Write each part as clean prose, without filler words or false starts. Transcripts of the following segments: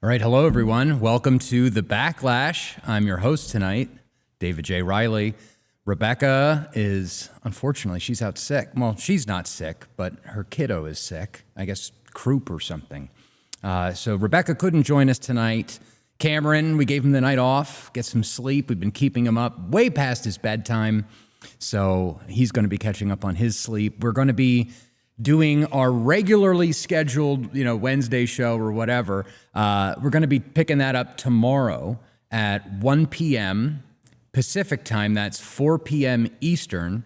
All right, hello everyone. Welcome to The Backlash. I'm your host tonight, David J. Riley. Rebecca is, unfortunately, she's out sick. Well, she's not sick, but her kiddo is sick. I guess croup or something. So Rebecca couldn't join us tonight. Cameron, we gave him the night off, get some sleep. We've been keeping him up way past his bedtime. So he's going to be catching up on his sleep. We're going to be doing our regularly scheduled, Wednesday show or whatever. We're going to be picking that up tomorrow at 1 p.m. Pacific time. That's 4 p.m. Eastern.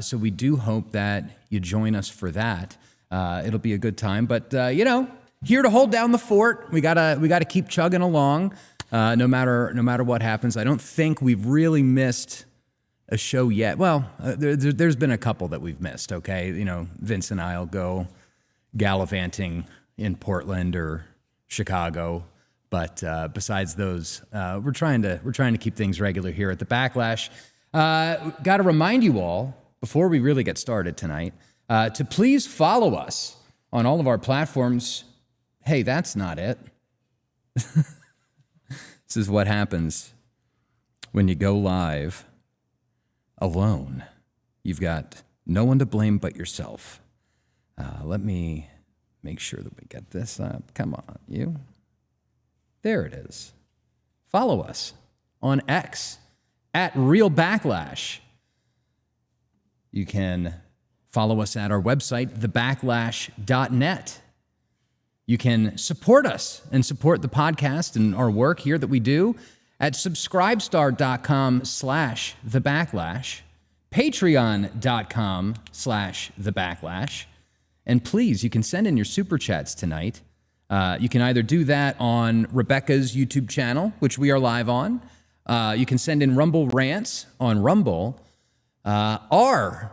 So we do hope that you join us for that. It'll be a good time. But, here to hold down the fort. We gotta keep chugging along, no matter what happens. I don't think we've really missed a show yet. Well, there's been a couple that we've missed, okay? Vince and I'll go gallivanting in Portland or Chicago. But besides those, we're trying to keep things regular here at The Backlash. Got to remind you all, before we really get started tonight, to please follow us on all of our platforms. Hey, that's not it. This is what happens when you go live alone. You've got no one to blame but yourself. Let me make sure that we get this up. Come on, you. There it is. Follow us on X at Real Backlash. You can follow us at our website, thebacklash.net. You can support us and support the podcast and our work here that we do at subscribestar.com/thebacklash, patreon.com/thebacklash. And please, you can send in your super chats tonight. You can either do that on Rebecca's YouTube channel, which we are live on. You can send in Rumble rants on Rumble. Our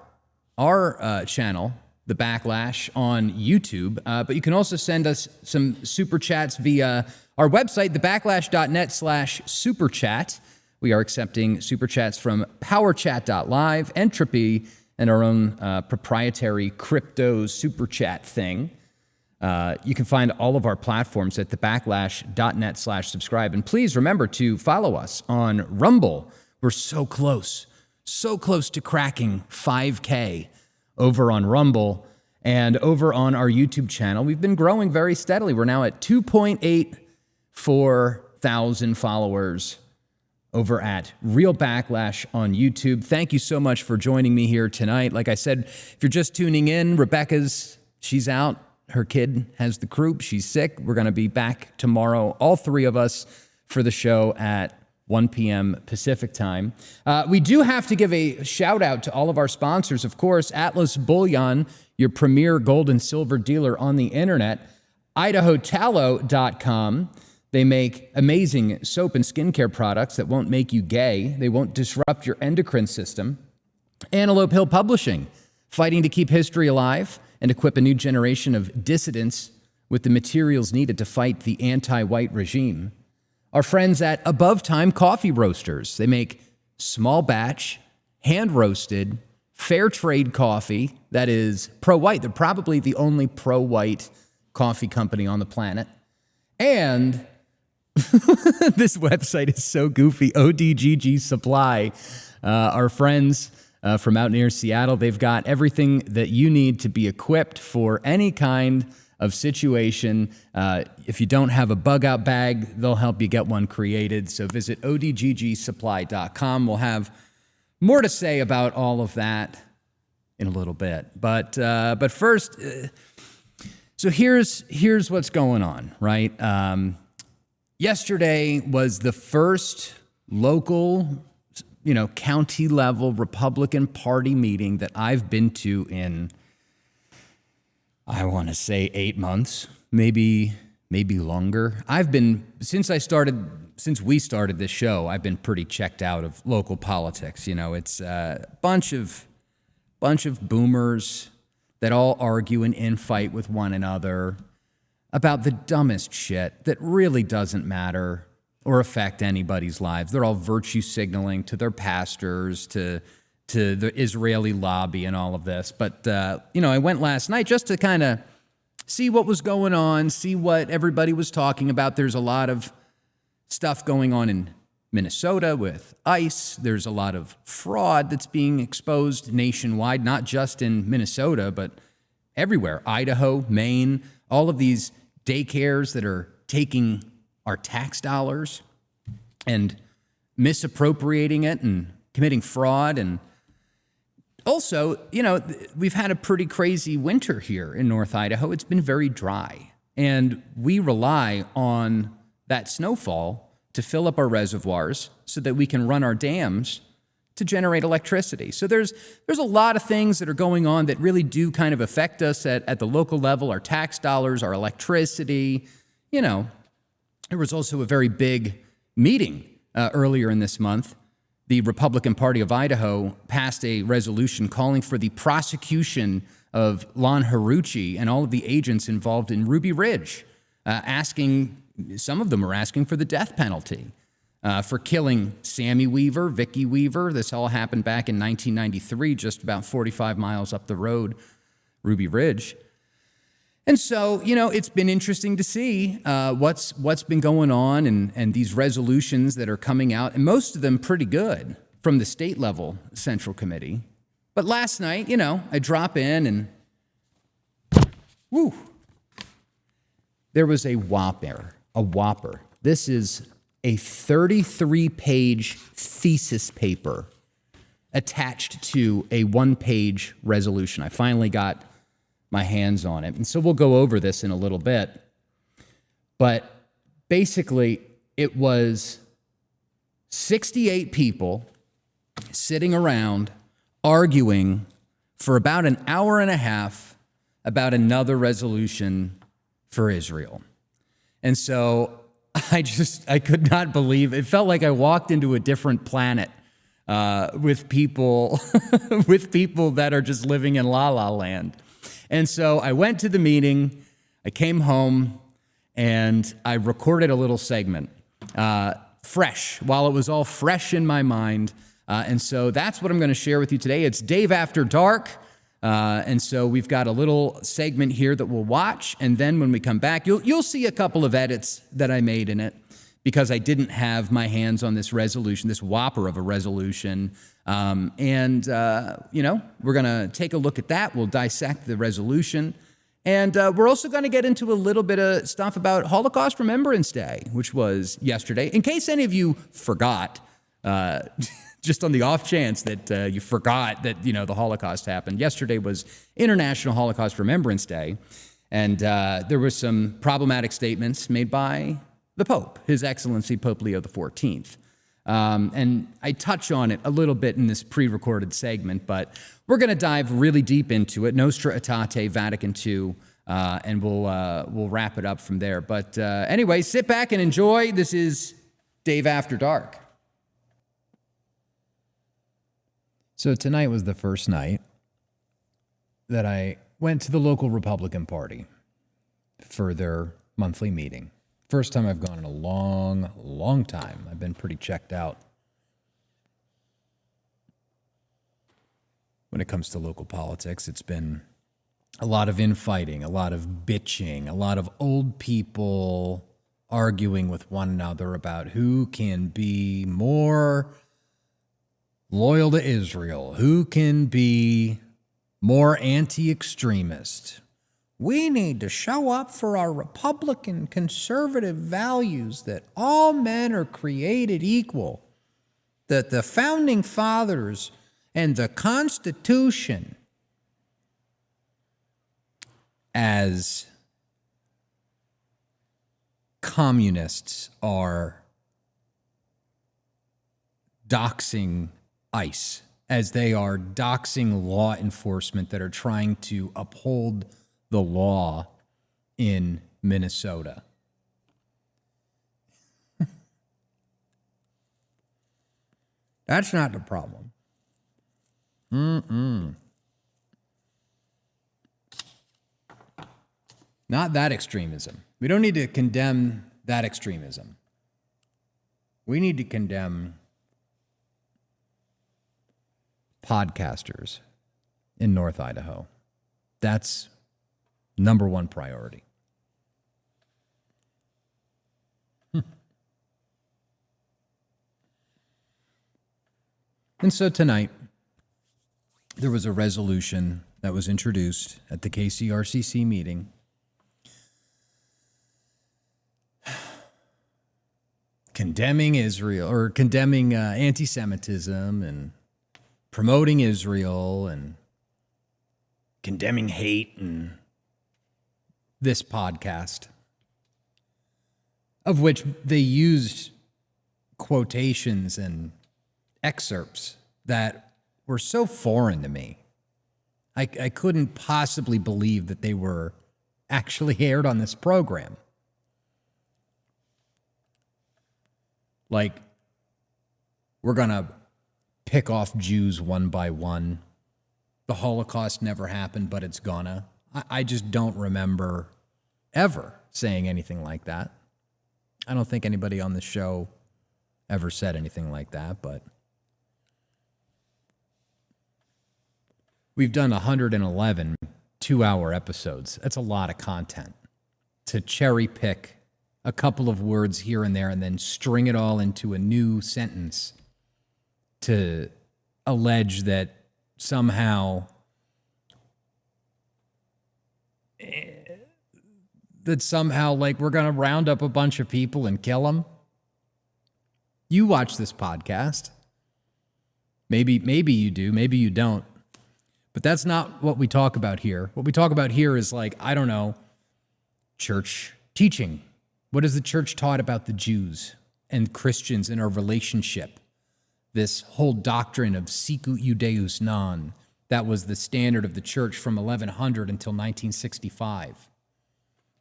channel, The Backlash, on YouTube. But you can also send us some super chats via our website, thebacklash.net/superchat. We are accepting super chats from powerchat.live, Entropy, and our own proprietary crypto super chat thing. You can find all of our platforms at thebacklash.net/subscribe. And please remember to follow us on Rumble. We're so close to cracking 5K over on Rumble. And over on our YouTube channel, we've been growing very steadily. We're now at 2.84 thousand followers over at Real Backlash on YouTube. Thank you so much for joining me here tonight. Like I said, if you're just tuning in, she's out. Her kid has the croup. She's sick. We're going to be back tomorrow, all three of us, for the show at 1 p.m. Pacific time. We do have to give a shout out to all of our sponsors. Of course, Atlas Bullion, your premier gold and silver dealer on the internet. IdahoTallow.com. They make amazing soap and skincare products that won't make you gay. They won't disrupt your endocrine system. Antelope Hill Publishing, fighting to keep history alive and equip a new generation of dissidents with the materials needed to fight the anti-white regime. Our friends at Above Time Coffee Roasters. They make small batch, hand-roasted, fair trade coffee that is pro-white. They're probably the only pro-white coffee company on the planet. And this website is so goofy, ODGG Supply. Our friends from out near Seattle, they've got everything that you need to be equipped for any kind of situation. If you don't have a bug out bag, they'll help you get one created. So visit odggsupply.com. We'll have more to say about all of that in a little bit. But first, so here's what's going on, right? Yesterday was the first local, county level Republican Party meeting that I've been to in, I want to say 8 months, maybe longer. Since we started this show, I've been pretty checked out of local politics. It's a bunch of boomers that all argue and infight with one another about the dumbest shit that really doesn't matter or affect anybody's lives. They're all virtue signaling to their pastors, to the Israeli lobby and all of this. But, I went last night just to kind of see what was going on, see what everybody was talking about. There's a lot of stuff going on in Minnesota with ICE. There's a lot of fraud that's being exposed nationwide, not just in Minnesota, but everywhere. Idaho, Maine, all of these daycares that are taking our tax dollars and misappropriating it and committing fraud. And also, we've had a pretty crazy winter here in North Idaho. It's been very dry, and we rely on that snowfall to fill up our reservoirs so that we can run our dams to generate electricity. So there's a lot of things that are going on that really do kind of affect us at the local level, our tax dollars, our electricity. There was also a very big meeting earlier in this month. The Republican Party of Idaho passed a resolution calling for the prosecution of Lon Haruchi and all of the agents involved in Ruby Ridge, some of them are asking for the death penalty for killing Sammy Weaver, Vicky Weaver. This all happened back in 1993, just about 45 miles up the road, Ruby Ridge. And so, it's been interesting to see what's been going on and these resolutions that are coming out, and most of them pretty good from the state level Central Committee. But last night, I drop in and there was a whopper. This is a 33-page thesis paper attached to a one-page resolution. I finally got my hands on it. And so we'll go over this in a little bit. But basically, it was 68 people sitting around arguing for about an hour and a half about another resolution for Israel. And so I could not believe it. Felt like I walked into a different planet with people that are just living in la la land. And so I went to the meeting, I came home, and I recorded a little segment, fresh, while it was all fresh in my mind. And so that's what I'm going to share with you today. It's Dave After Dark. And so we've got a little segment here that we'll watch. And then when we come back, you'll see a couple of edits that I made in it because I didn't have my hands on this resolution, this whopper of a resolution. We're going to take a look at that. We'll dissect the resolution. And we're also going to get into a little bit of stuff about Holocaust Remembrance Day, which was yesterday. In case any of you forgot, just on the off chance that you forgot that, the Holocaust happened. Yesterday was International Holocaust Remembrance Day, and there were some problematic statements made by the Pope, His Excellency Pope Leo XIV. And I touch on it a little bit in this pre-recorded segment, but we're going to dive really deep into it, Nostra Aetate, Vatican II, and we'll wrap it up from there. But anyway, sit back and enjoy. This is Dave After Dark. So tonight was the first night that I went to the local Republican Party for their monthly meeting. First time I've gone in a long, long time. I've been pretty checked out when it comes to local politics. It's been a lot of infighting, a lot of bitching, a lot of old people arguing with one another about who can be more loyal to Israel, who can be more anti-extremist. We need to show up for our Republican conservative values that all men are created equal, that the founding fathers and the Constitution, as communists are doxing ICE, as they are doxing law enforcement that are trying to uphold the law in Minnesota. That's not the problem. Not that extremism. We don't need to condemn that extremism. We need to condemn podcasters in North Idaho. That's Number one priority. And so tonight, there was a resolution that was introduced at the KCRCC meeting condemning Israel, or condemning anti-Semitism and promoting Israel and condemning hate and this podcast, of which they used quotations and excerpts that were so foreign to me. I couldn't possibly believe that they were actually aired on this program. Like, we're going to pick off Jews one by one. The Holocaust never happened, but it's gonna. I just don't remember ever saying anything like that. I don't think anybody on the show ever said anything like that, but we've done 111 two-hour episodes. That's a lot of content to cherry pick a couple of words here and there and then string it all into a new sentence to allege that somehow like we're going to round up a bunch of people and kill them. You watch this podcast. Maybe you do, maybe you don't. But that's not what we talk about here. What we talk about here is, like, I don't know, church teaching. What has the church taught about the Jews and Christians in our relationship? This whole doctrine of sicut Judaeus non, that was the standard of the church from 1100 until 1965,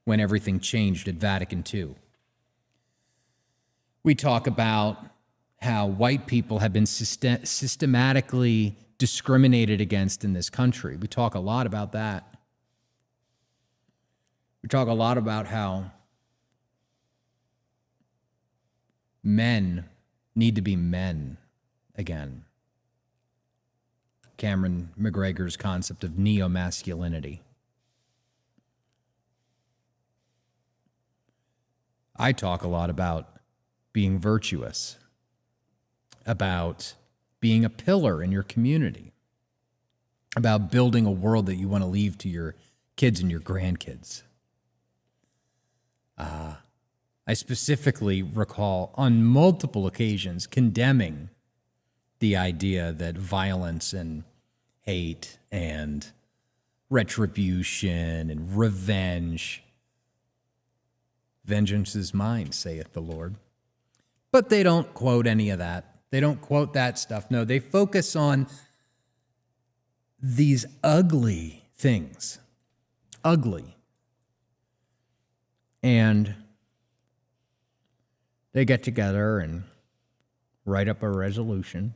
when everything changed at Vatican II. We talk about how white people have been systematically discriminated against in this country. We talk a lot about that. We talk a lot about how men need to be men again. Cameron McGregor's concept of neo-masculinity. I talk a lot about being virtuous, about being a pillar in your community, about building a world that you want to leave to your kids and your grandkids. I specifically recall on multiple occasions condemning the idea that violence and hate and retribution and revenge, vengeance is mine, saith the Lord. But they don't quote any of that. They don't quote that stuff. No, they focus on these ugly things. Ugly. And they get together and write up a resolution.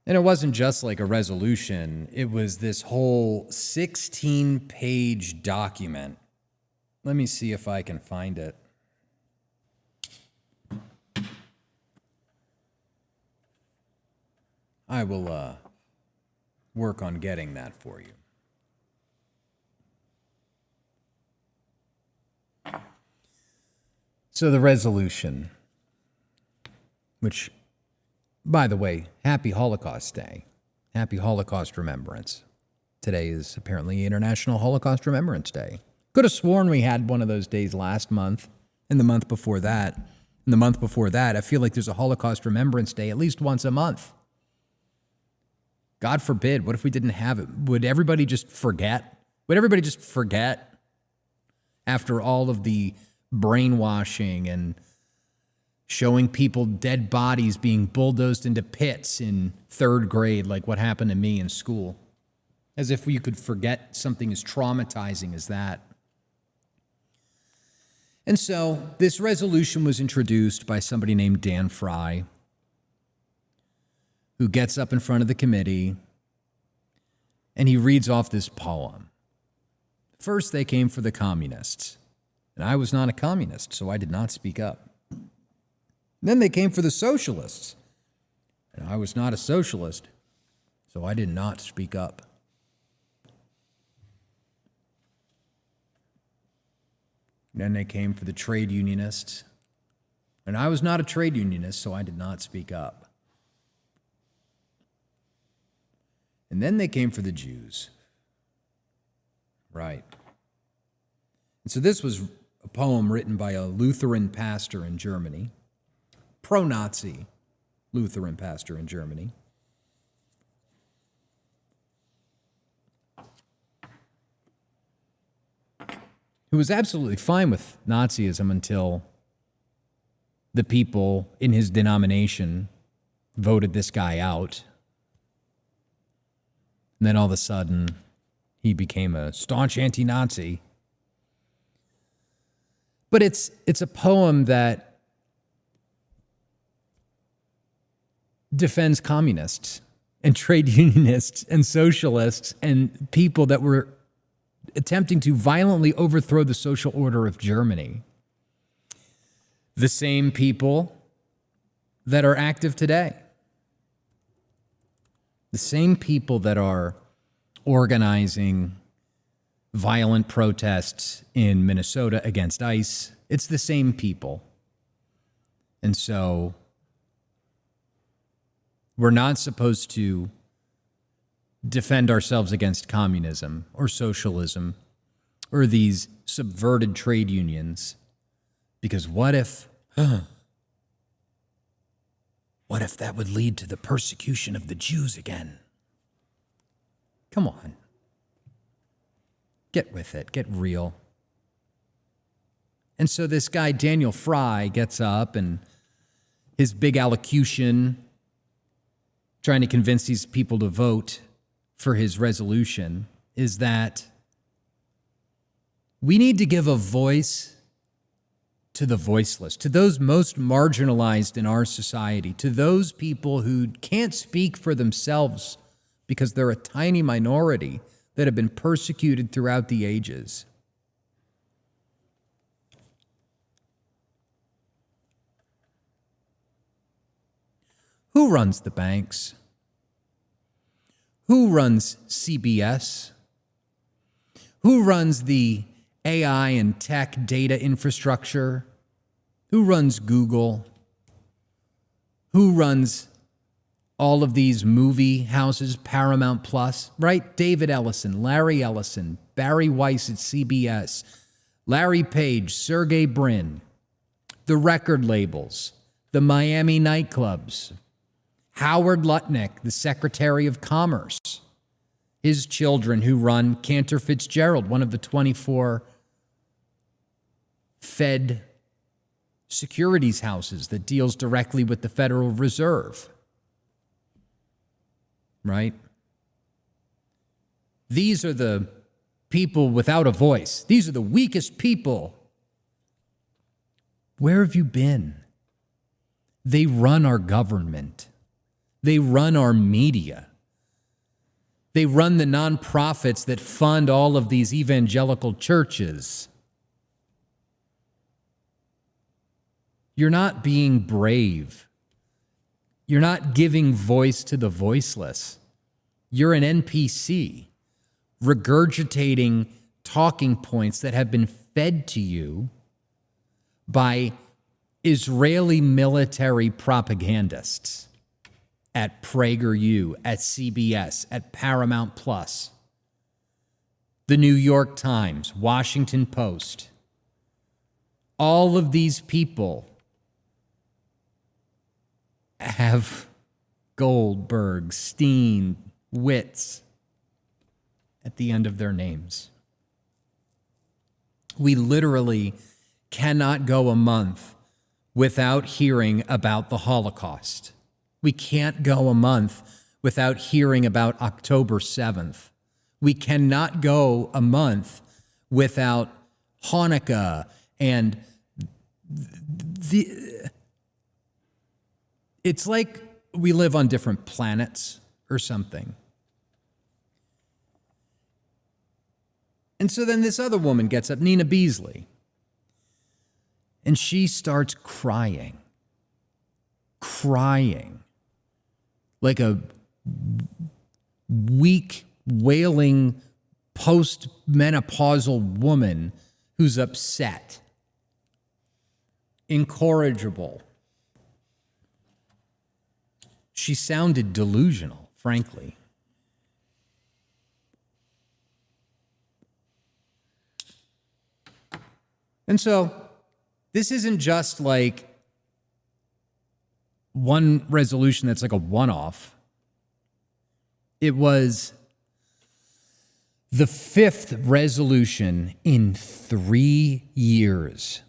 And it wasn't just like a resolution. It was this whole 16-page document. Let me see if I can find it. I will work on getting that for you. So the resolution, which, by the way, happy Holocaust Day. Happy Holocaust Remembrance. Today is apparently International Holocaust Remembrance Day. Could have sworn we had one of those days last month and the month before that. And the month before that, I feel like there's a Holocaust Remembrance Day at least once a month. God forbid, what if we didn't have it? Would everybody just forget? Would everybody just forget after all of the brainwashing and showing people dead bodies being bulldozed into pits in third grade, like what happened to me in school? As if you could forget something as traumatizing as that. And so this resolution was introduced by somebody named Dan Fry, who gets up in front of the committee and he reads off this poem. First, they came for the communists, and I was not a communist, so I did not speak up. Then they came for the socialists. And I was not a socialist, so I did not speak up. Then they came for the trade unionists. And I was not a trade unionist, so I did not speak up. And then they came for the Jews. Right. And so this was a poem written by a Lutheran pastor in Germany, pro-Nazi Lutheran pastor in Germany. Who was absolutely fine with Nazism until the people in his denomination voted this guy out. And then all of a sudden, he became a staunch anti-Nazi. But it's a poem that defends communists and trade unionists and socialists and people that were attempting to violently overthrow the social order of Germany. The same people that are active today. The same people that are organizing violent protests in Minnesota against ICE. It's the same people. And so we're not supposed to defend ourselves against communism or socialism or these subverted trade unions. Because what if that would lead to the persecution of the Jews again? Come on. Get with it. Get real. And so this guy, Daniel Fry, gets up and his big allocution, trying to convince these people to vote for his resolution, is that we need to give a voice to the voiceless, to those most marginalized in our society, to those people who can't speak for themselves because they're a tiny minority that have been persecuted throughout the ages. Who runs the banks? Who runs CBS? Who runs the AI and tech data infrastructure? Who runs Google? Who runs all of these movie houses, Paramount Plus, right? David Ellison, Larry Ellison, Barry Weiss at CBS, Larry Page, Sergey Brin, the record labels, the Miami nightclubs, Howard Lutnick, the Secretary of Commerce, his children who run Cantor Fitzgerald, one of the 24 Fed securities houses that deals directly with the Federal Reserve. Right? These are the people without a voice. These are the weakest people. Where have you been? They run our government. They run our media. They run the nonprofits that fund all of these evangelical churches. You're not being brave. You're not giving voice to the voiceless. You're an NPC, regurgitating talking points that have been fed to you by Israeli military propagandists at PragerU, at CBS, at Paramount Plus, the New York Times, Washington Post. All of these people have Goldberg, Steen, Witz at the end of their names. We literally cannot go a month without hearing about the Holocaust. We can't go a month without hearing about October 7th. We cannot go a month without Hanukkah and it's like we live on different planets or something. And so then this other woman gets up, Nina Beasley, and she starts crying. crying like a weak, wailing, post-menopausal woman who's upset, incorrigible. She sounded delusional, frankly. And so this isn't just like one resolution that's like a one-off. It was the fifth resolution in 3 years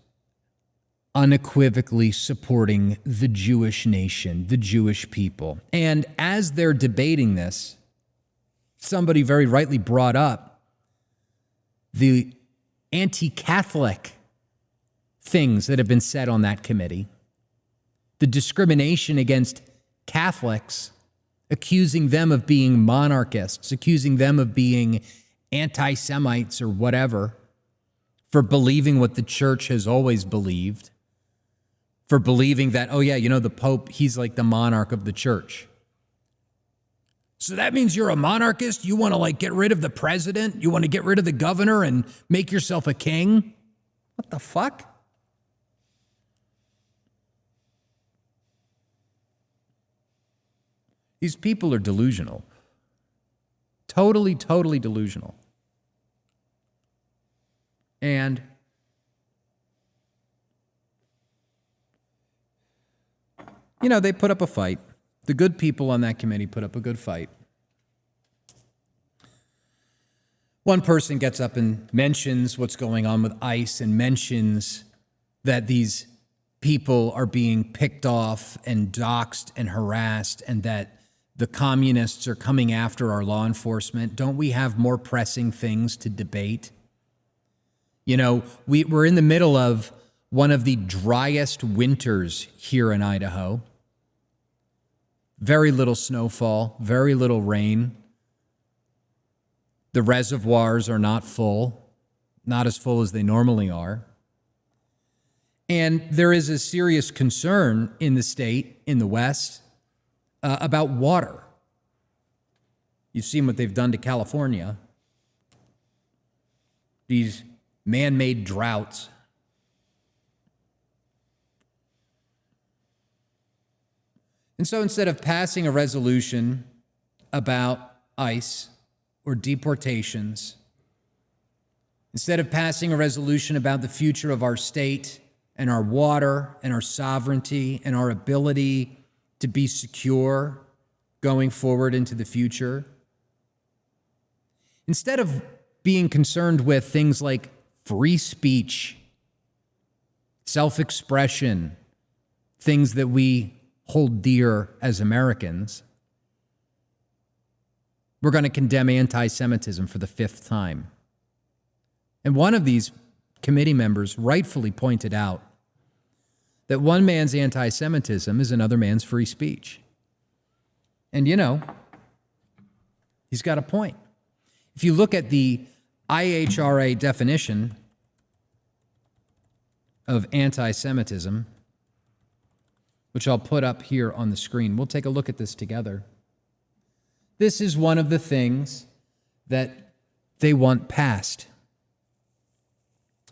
unequivocally supporting the Jewish nation, the Jewish people. And as they're debating this, somebody very rightly brought up the anti-Catholic things that have been said on that committee, the discrimination against Catholics, accusing them of being monarchists, accusing them of being anti-Semites or whatever, for believing what the church has always believed, for believing that, oh yeah, you know, the Pope, he's like the monarch of the church. So that means you're a monarchist? You want to like get rid of the president? You want to get rid of the governor and make yourself a king? What the fuck? These people are delusional. Totally, totally delusional. And you know, they put up a fight. The good people on that committee put up a good fight. One person gets up and mentions what's going on with ICE and mentions that these people are being picked off and doxxed and harassed and that the communists are coming after our law enforcement. Don't we have more pressing things to debate? You know, we're in the middle of one of the driest winters here in Idaho. Very little snowfall, very little rain. The reservoirs are not full, not as full as they normally are. And there is a serious concern in the state, in the West, about water. You've seen what they've done to California. These man-made droughts. And so instead of passing a resolution about ICE or deportations, instead of passing a resolution about the future of our state and our water and our sovereignty and our ability to be secure going forward into the future, instead of being concerned with things like free speech, self-expression, things that we hold dear as Americans, we're going to condemn anti-Semitism for the fifth time. And one of these committee members rightfully pointed out that one man's anti-Semitism is another man's free speech. And you know, he's got a point. If you look at the IHRA definition of anti-Semitism, which I'll put up here on the screen, we'll take a look at this together. This is one of the things that they want passed.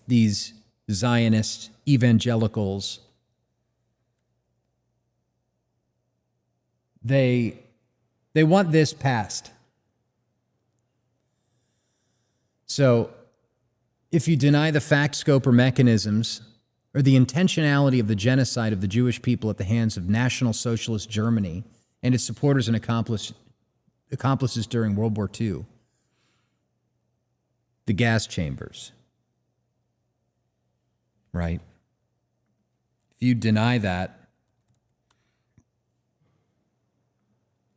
These Zionist evangelicals, they want this passed. So if you deny the fact, scope, or mechanisms or the intentionality of the genocide of the Jewish people at the hands of National Socialist Germany and its supporters and accomplices during World War II, the gas chambers, right? If you deny that,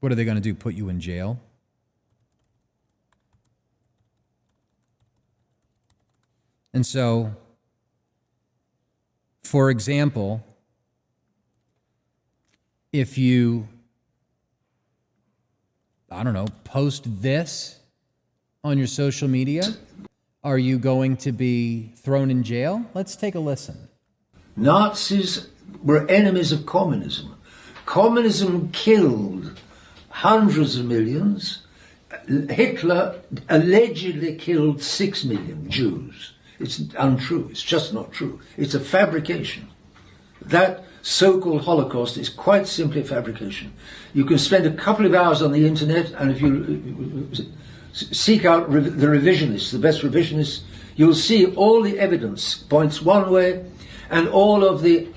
what are they going to do? Put you in jail? And so, for example, if you, I don't know, post this on your social media, are you going to be thrown in jail? Let's take a listen. Nazis were enemies of communism. Communism killed hundreds of millions. Hitler allegedly killed 6 million Jews. It's untrue. It's just not true. It's a fabrication. That so-called Holocaust is quite simply a fabrication. You can spend a couple of hours on the internet, and if you seek out the revisionists, the best revisionists, you'll see all the evidence points one way, and all of the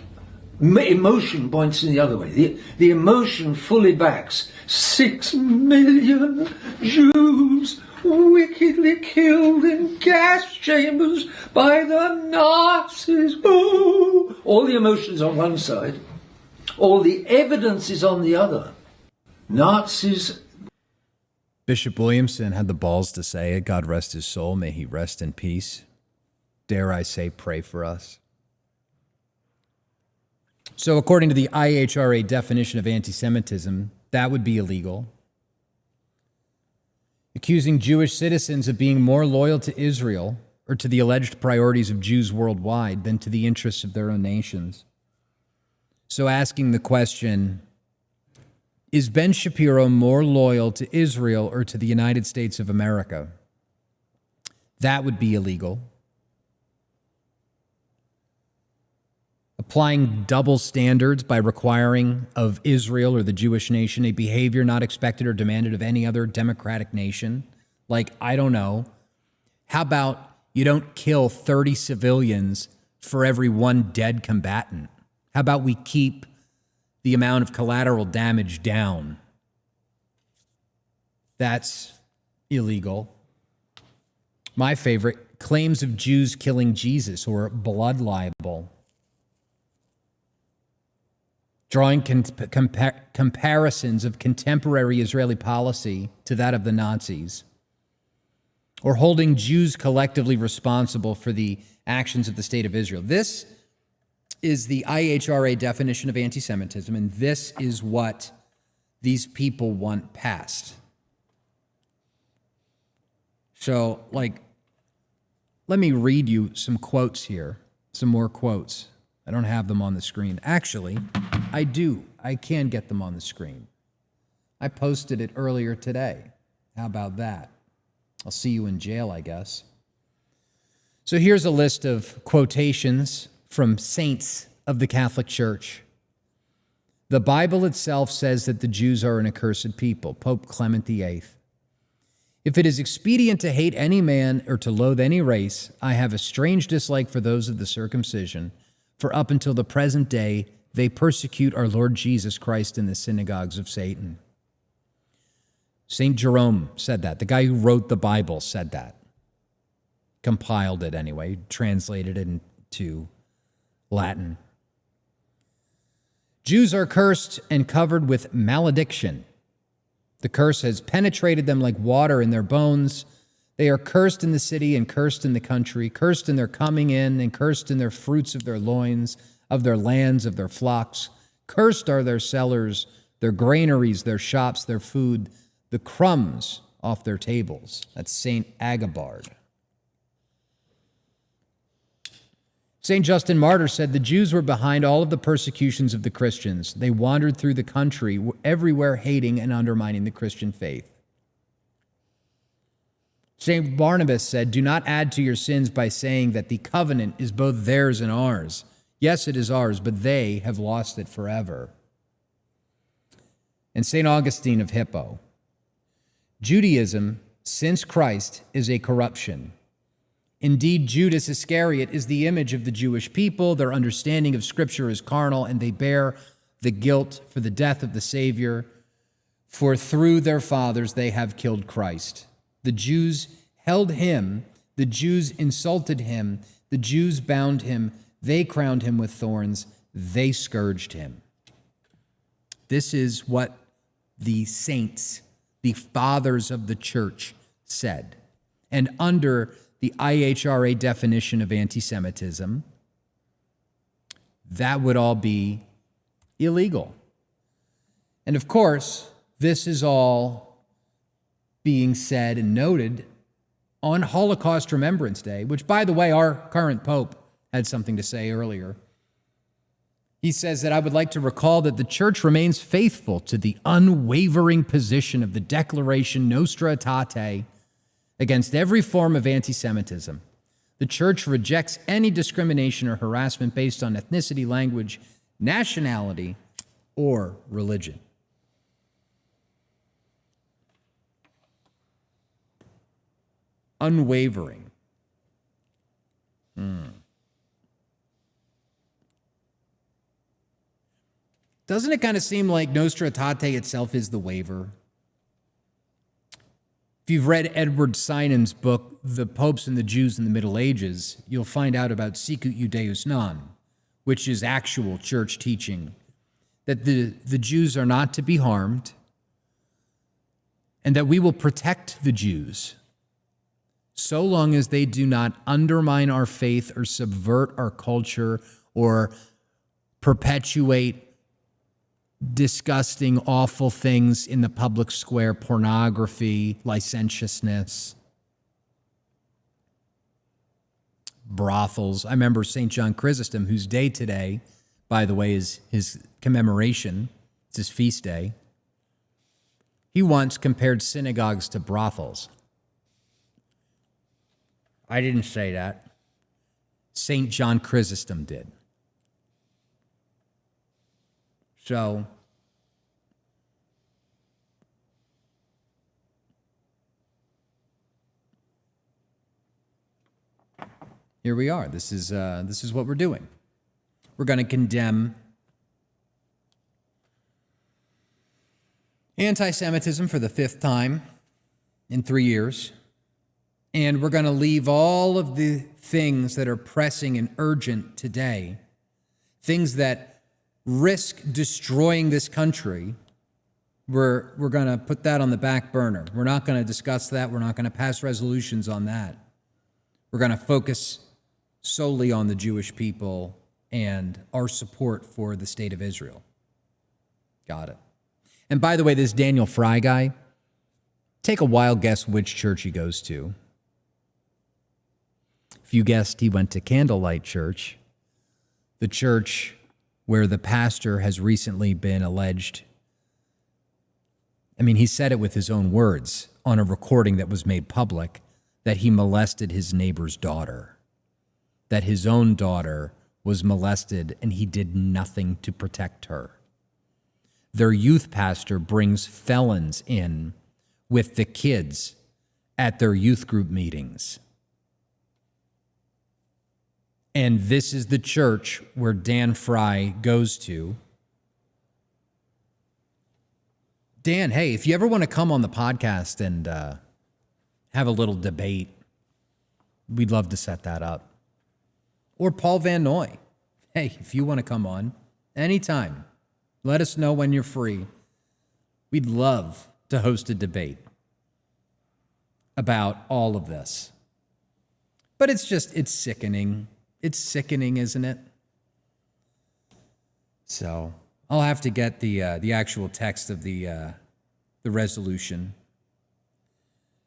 emotion points in the other way. The emotion fully backs 6 million Jews wickedly killed in gas chambers by the Nazis. Ooh. All the emotions on one side, all the evidence is on the other. Nazis. Bishop Williamson had the balls to say it. God rest his soul. May he rest in peace. Dare I say, pray for us. So according to the IHRA definition of anti-Semitism, that would be illegal. Accusing Jewish citizens of being more loyal to Israel or to the alleged priorities of Jews worldwide than to the interests of their own nations. So asking the question, is Ben Shapiro more loyal to Israel or to the United States of America? That would be illegal. Applying double standards by requiring of Israel or the Jewish nation a behavior not expected or demanded of any other democratic nation. Like, I don't know, how about you don't kill 30 civilians for every one dead combatant? How about we keep the amount of collateral damage down? That's illegal. My favorite, claims of Jews killing Jesus or blood libel. Drawing comparisons of contemporary Israeli policy to that of the Nazis, or holding Jews collectively responsible for the actions of the state of Israel. This is the IHRA definition of anti-Semitism, and this is what these people want passed. So, let me read you some quotes here, some more quotes. I don't have them on the screen. Actually, I do. I can get them on the screen. I posted it earlier today. How about that? I'll see you in jail, I guess. So here's a list of quotations from saints of the Catholic Church. The Bible itself says that the Jews are an accursed people. Pope Clement VIII. If it is expedient to hate any man or to loathe any race, I have a strange dislike for those of the circumcision. For up until the present day, they persecute our Lord Jesus Christ in the synagogues of Satan. St. Jerome said that. The guy who wrote the Bible said that. Compiled it anyway, translated it into Latin. Jews are cursed and covered with malediction. The curse has penetrated them like water in their bones. They are cursed in the city and cursed in the country, cursed in their coming in and cursed in their fruits of their loins, of their lands, of their flocks. Cursed are their cellars, their granaries, their shops, their food, the crumbs off their tables. That's St. Agabard. St. Justin Martyr said the Jews were behind all of the persecutions of the Christians. They wandered through the country, everywhere hating and undermining the Christian faith. St. Barnabas said, do not add to your sins by saying that the covenant is both theirs and ours. Yes, it is ours, but they have lost it forever. And St. Augustine of Hippo, Judaism, since Christ, is a corruption. Indeed, Judas Iscariot is the image of the Jewish people. Their understanding of Scripture is carnal, and they bear the guilt for the death of the Savior. For through their fathers they have killed Christ. The Jews held him, the Jews insulted him, the Jews bound him, they crowned him with thorns, they scourged him. This is what the saints, the fathers of the church, said. And under the IHRA definition of anti-Semitism, that would all be illegal. And of course, this is all being said and noted on Holocaust Remembrance Day, which, by the way, our current Pope had something to say earlier. He says that I would like to recall that the church remains faithful to the unwavering position of the Declaration Nostra Aetate against every form of anti-Semitism. The church rejects any discrimination or harassment based on ethnicity, language, nationality, or religion. Unwavering. Doesn't it kind of seem like Nostra Aetate itself is the waiver? If you've read Edward Sinon's book, The Popes and the Jews in the Middle Ages, you'll find out about Sicut Judaeus Non, which is actual church teaching, that the Jews are not to be harmed, and that we will protect the Jews so long as they do not undermine our faith or subvert our culture or perpetuate disgusting, awful things in the public square, pornography, licentiousness, brothels. I remember St. John Chrysostom, whose day today, by the way, is his commemoration. It's his feast day. He once compared synagogues to brothels. I didn't say that. St. John Chrysostom did. So, here we are. This is what we're doing. We're going to condemn anti-Semitism for the 5th time in 3 years. And we're going to leave all of the things that are pressing and urgent today, things that risk destroying this country. We're going to put that on the back burner. We're not going to discuss that. We're not going to pass resolutions on that. We're going to focus solely on the Jewish people and our support for the state of Israel. Got it. And by the way, this Daniel Fry guy, take a wild guess which church he goes to. If you guessed he went to Candlelight Church, the church where the pastor has recently been alleged, I mean, he said it with his own words on a recording that was made public, that he molested his neighbor's daughter, that his own daughter was molested and he did nothing to protect her. Their youth pastor brings felons in with the kids at their youth group meetings. And this is the church where Dan Fry goes to. Dan, hey, if you ever want to come on the podcast and have a little debate, we'd love to set that up. Or Paul Van Noy. Hey, if you want to come on, anytime, let us know when you're free. We'd love to host a debate about all of this. But it's sickening. It's sickening, isn't it? So I'll have to get the actual text of the resolution.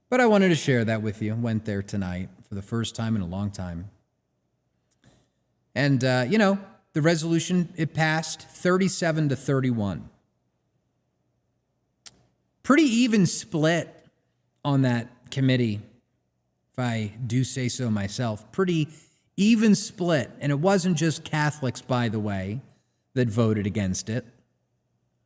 But I wanted to share that with you. Went there tonight for the first time in a long time. And, the resolution, it passed 37-31. Pretty even split on that committee, if I do say so myself. Pretty even split. And it wasn't just Catholics, by the way, that voted against it.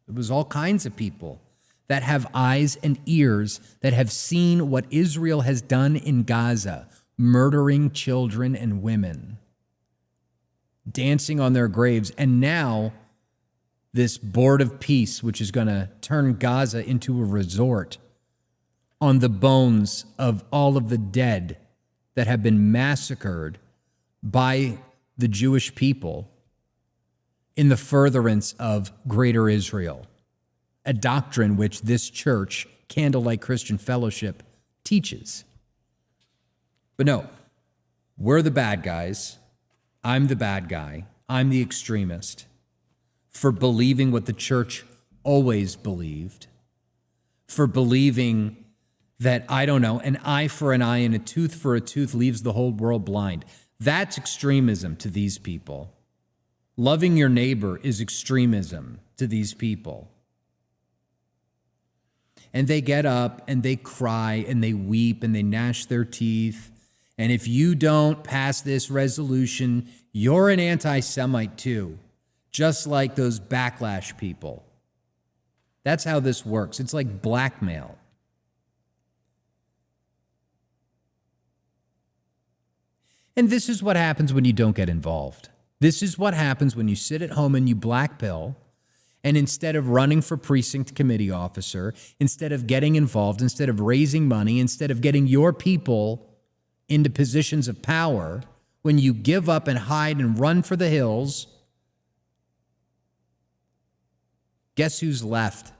It was all kinds of people that have eyes and ears, that have seen what Israel has done in Gaza, murdering children and women, dancing on their graves. And now this board of peace, which is going to turn Gaza into a resort on the bones of all of the dead that have been massacred by the Jewish people in the furtherance of Greater Israel, a doctrine which this church, Candlelight Christian Fellowship, teaches. But no, we're the bad guys. I'm the bad guy. I'm the extremist for believing what the church always believed, for believing that, I don't know, an eye for an eye and a tooth for a tooth leaves the whole world blind. That's extremism to these people. Loving your neighbor is extremism to these people. And they get up and they cry and they weep and they gnash their teeth. And if you don't pass this resolution, you're an anti-Semite too, just like those backlash people. That's how this works. It's like blackmail. And this is what happens when you don't get involved. This is what happens when you sit at home and you black pill, and instead of running for precinct committee officer, instead of getting involved, instead of raising money, instead of getting your people into positions of power, when you give up and hide and run for the hills, guess who's left?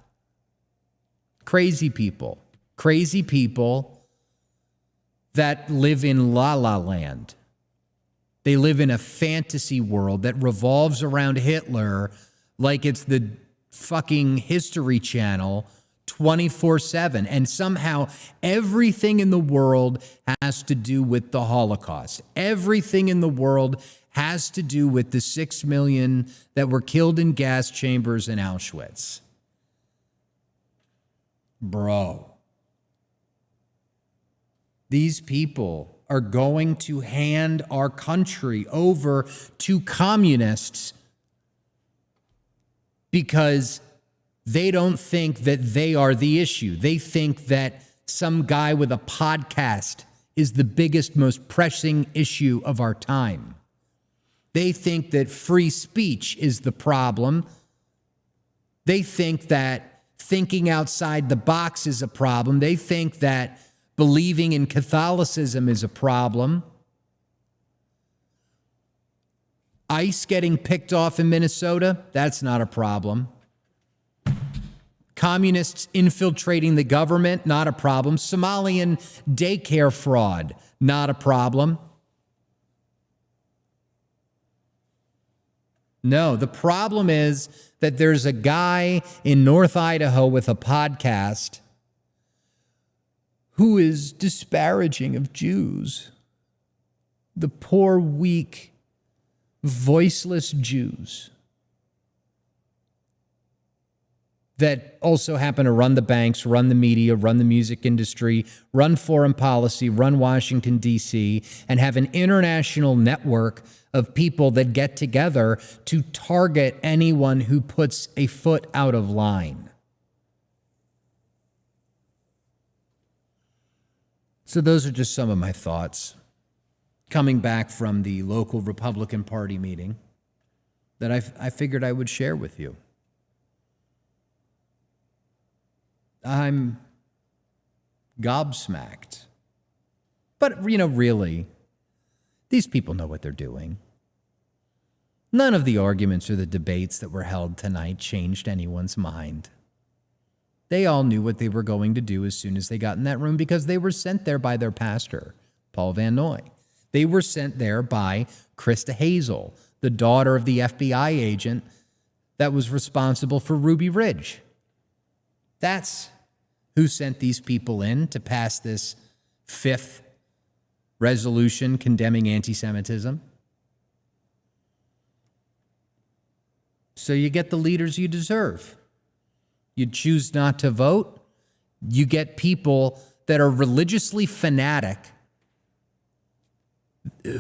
Crazy people that live in La La Land. They live in a fantasy world that revolves around Hitler like it's the fucking History Channel 24/7. And somehow everything in the world has to do with the Holocaust. Everything in the world has to do with the 6 million that were killed in gas chambers in Auschwitz. Bro, these people are going to hand our country over to communists because they don't think that they are the issue. They think that some guy with a podcast is the biggest, most pressing issue of our time. They think that free speech is the problem. They think that thinking outside the box is a problem. They think that believing in Catholicism is a problem. ICE getting picked off in Minnesota, that's not a problem. Communists infiltrating the government, not a problem. Somalian daycare fraud, not a problem. No, the problem is that there's a guy in North Idaho with a podcast who is disparaging of Jews, the poor, weak, voiceless Jews that also happen to run the banks, run the media, run the music industry, run foreign policy, run Washington, D.C., and have an international network of people that get together to target anyone who puts a foot out of line. So those are just some of my thoughts coming back from the local Republican Party meeting that I figured I would share with you. I'm gobsmacked. But, really, these people know what they're doing. None of the arguments or the debates that were held tonight changed anyone's mind. They all knew what they were going to do as soon as they got in that room because they were sent there by their pastor, Paul Van Noy. They were sent there by Krista Hazel, the daughter of the FBI agent that was responsible for Ruby Ridge. That's who sent these people in to pass this 5th resolution condemning anti-Semitism. So you get the leaders you deserve. You choose not to vote. You get people that are religiously fanatic,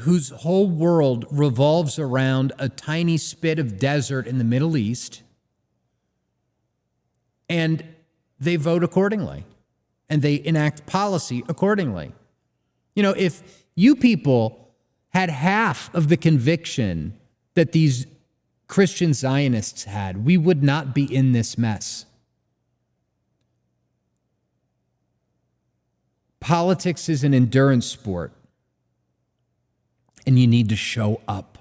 whose whole world revolves around a tiny spit of desert in the Middle East, and they vote accordingly, and they enact policy accordingly. If you people had half of the conviction that these Christian Zionists had, we would not be in this mess. Politics is an endurance sport, and you need to show up,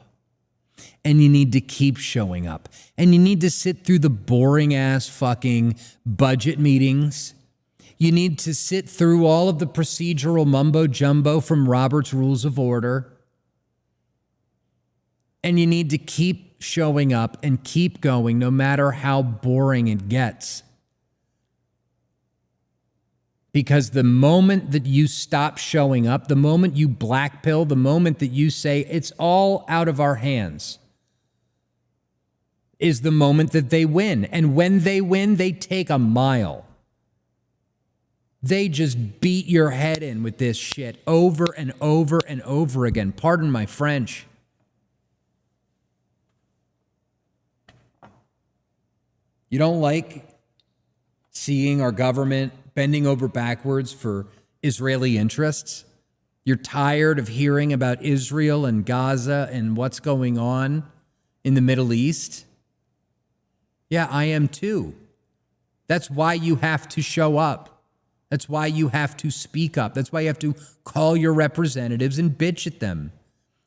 and you need to keep showing up, and you need to sit through the boring-ass fucking budget meetings. You need to sit through all of the procedural mumbo-jumbo from Robert's Rules of Order, and you need to keep showing up and keep going no matter how boring it gets. Because the moment that you stop showing up, the moment you black pill, the moment that you say it's all out of our hands, is the moment that they win. And when they win, they take a mile. They just beat your head in with this shit over and over and over again. Pardon my French. You don't like seeing our government bending over backwards for Israeli interests? You're tired of hearing about Israel and Gaza and what's going on in the Middle East? Yeah, I am too. That's why you have to show up. That's why you have to speak up. That's why you have to call your representatives and bitch at them.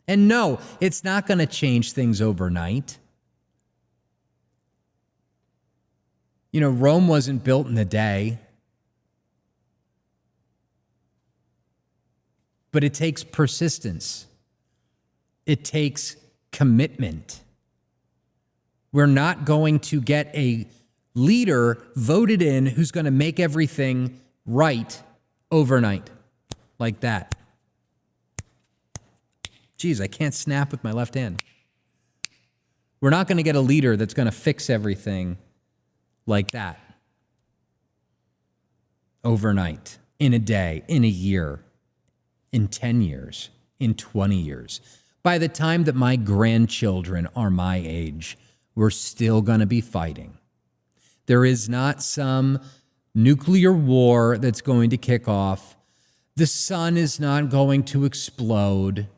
And no, it's not going to change things overnight. You know, Rome wasn't built in a day. But it takes persistence. It takes commitment. We're not going to get a leader voted in who's going to make everything right overnight like that. Geez, I can't snap with my left hand. We're not going to get a leader that's going to fix everything like that overnight, in a day, in a year, in 10 years, in 20 years. By the time that my grandchildren are my age, we're still going to be fighting. There is not some nuclear war that's going to kick off. The sun is not going to explode.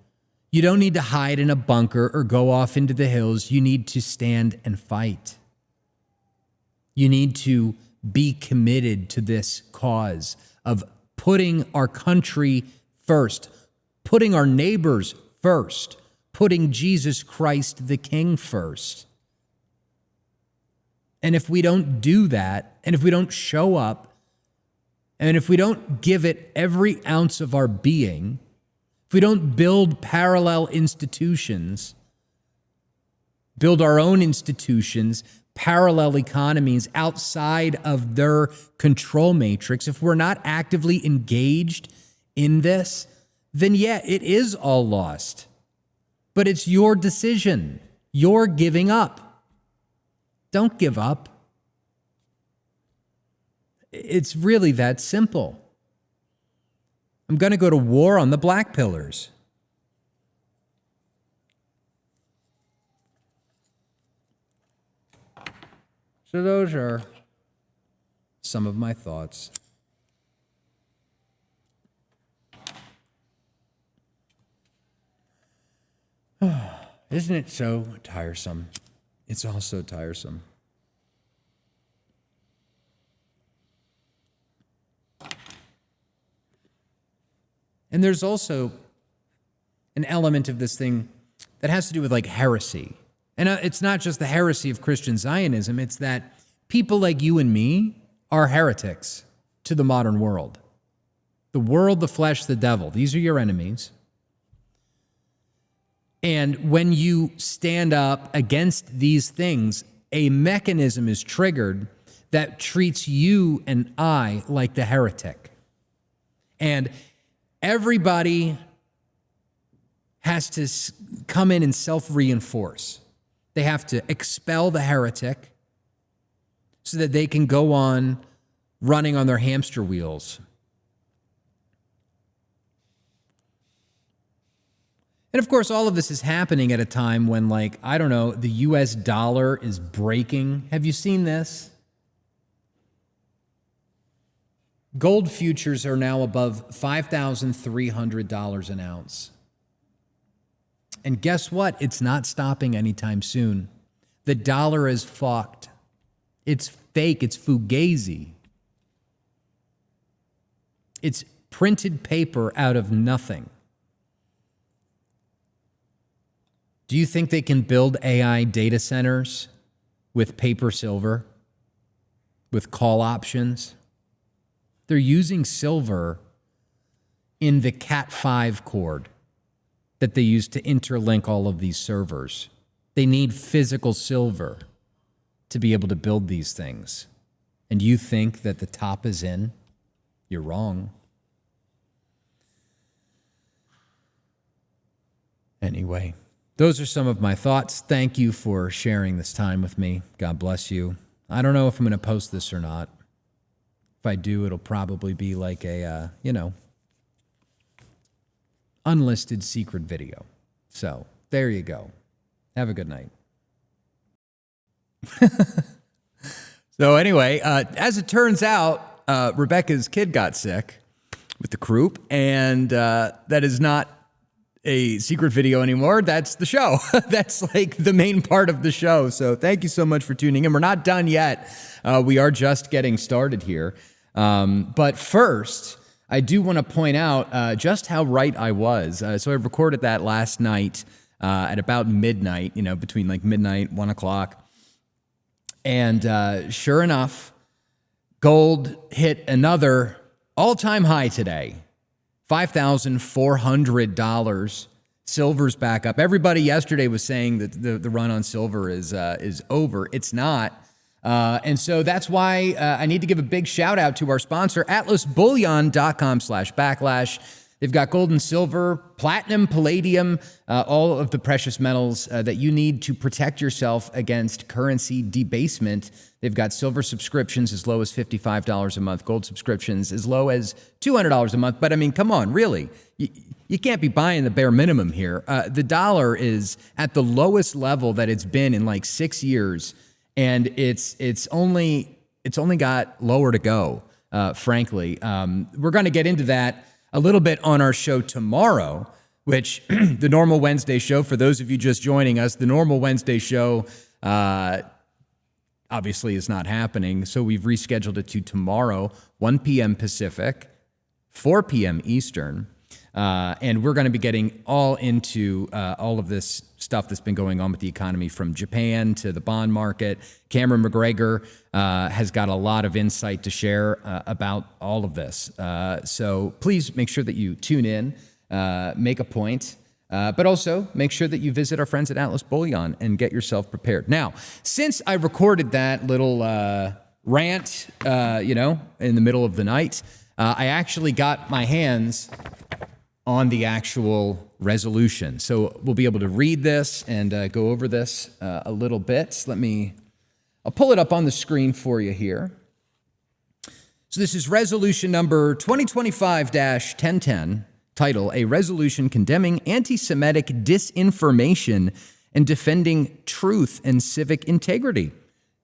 You don't need to hide in a bunker or go off into the hills. You need to stand and fight. You need to be committed to this cause of putting our country first, putting our neighbors first, putting Jesus Christ the King first. And if we don't do that, and if we don't show up, and if we don't give it every ounce of our being, if we don't build parallel institutions, build our own institutions, parallel economies outside of their control matrix, if we're not actively engaged in this, then yeah, it is all lost. But it's your decision. You're giving up. Don't give up. It's really that simple. I'm going to go to war on the black pillars. So those are some of my thoughts. Isn't it so tiresome? It's all so tiresome. And there's also an element of this thing that has to do with like heresy. And it's not just the heresy of Christian Zionism, it's that people like you and me are heretics to the modern world. The world, the flesh, the devil, these are your enemies. And when you stand up against these things, a mechanism is triggered that treats you and I like the heretic. And everybody has to come in and self-reinforce. They have to expel the heretic so that they can go on running on their hamster wheels. And of course, all of this is happening at a time when, like, I don't know, the US dollar is breaking. Have you seen this? Gold futures are now above $5,300 an ounce. And guess what? It's not stopping anytime soon. The dollar is fucked. It's fake. It's fugazi. It's printed paper out of nothing. Do you think they can build AI data centers with paper silver, with call options? They're using silver in the Cat5 cord that they use to interlink all of these servers. They need physical silver to be able to build these things. And you think that the top is in? You're wrong. Anyway, those are some of my thoughts. Thank you for sharing this time with me. God bless you. I don't know if I'm going to post this or not. If I do, it'll probably be like a, unlisted secret video. So there you go. Have a good night. So anyway, as it turns out, Rebecca's kid got sick with the croup, and that is not a secret video anymore. That's the show. That's like the main part of the show. So thank you so much for tuning in. We're not done yet. We are just getting started here. But first, I do want to point out just how right I was. So I recorded that last night at about midnight, between like midnight, 1 o'clock. And sure enough, gold hit another all-time high today, $5,400. Silver's back up. Everybody yesterday was saying that the run on silver is over. It's not. And so that's why I need to give a big shout out to our sponsor, atlasbullion.com/backlash. They've got gold and silver, platinum, palladium, all of the precious metals that you need to protect yourself against currency debasement. They've got silver subscriptions as low as $55 a month, gold subscriptions as low as $200 a month. But I mean, come on, really? You can't be buying the bare minimum here. The dollar is at the lowest level that it's been in like 6 years. And it's only got lower to go, frankly. We're going to get into that a little bit on our show tomorrow, which the normal Wednesday show, for those of you just joining us, the normal Wednesday show obviously is not happening. So we've rescheduled it to tomorrow, 1 p.m. Pacific, 4 p.m. Eastern. And we're going to be getting all into all of this stuff that's been going on with the economy, from Japan to the bond market. Cameron McGregor has got a lot of insight to share about all of this. So please make sure that you tune in, make a point, but also make sure that you visit our friends at Atlas Bullion and get yourself prepared. Now, since I recorded that little rant, in the middle of the night, I actually got my hands on the actual resolution. So we'll be able to read this and go over this a little bit. I'll pull it up on the screen for you here. So this is resolution number 2025-1010, title, A Resolution Condemning Anti-Semitic Disinformation and Defending Truth and Civic Integrity,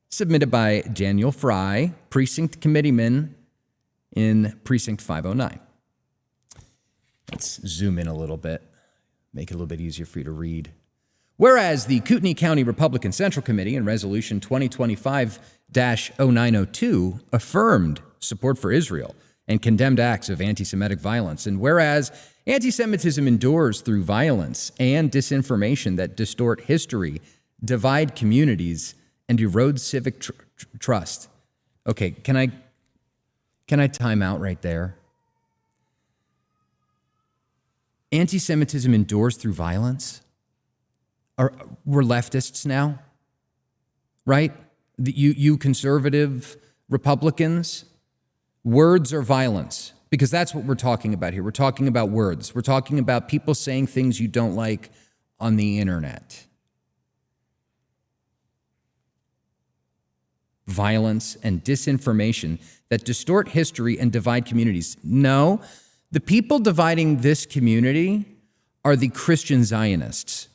submitted by Daniel Fry, Precinct Committeeman in Precinct 509. Let's zoom in a little bit, make it a little bit easier for you to read. Whereas the Kootenai County Republican Central Committee in Resolution 2025-0902 affirmed support for Israel and condemned acts of anti-Semitic violence, and whereas anti-Semitism endures through violence and disinformation that distort history, divide communities, and erode civic trust. Okay, can I time out right there? Anti-Semitism endures through violence? We're leftists now, right? You conservative Republicans, words are violence, because that's what we're talking about here. We're talking about words. We're talking about people saying things you don't like on the internet. Violence and disinformation that distort history and divide communities. No. The people dividing this community are the Christian Zionists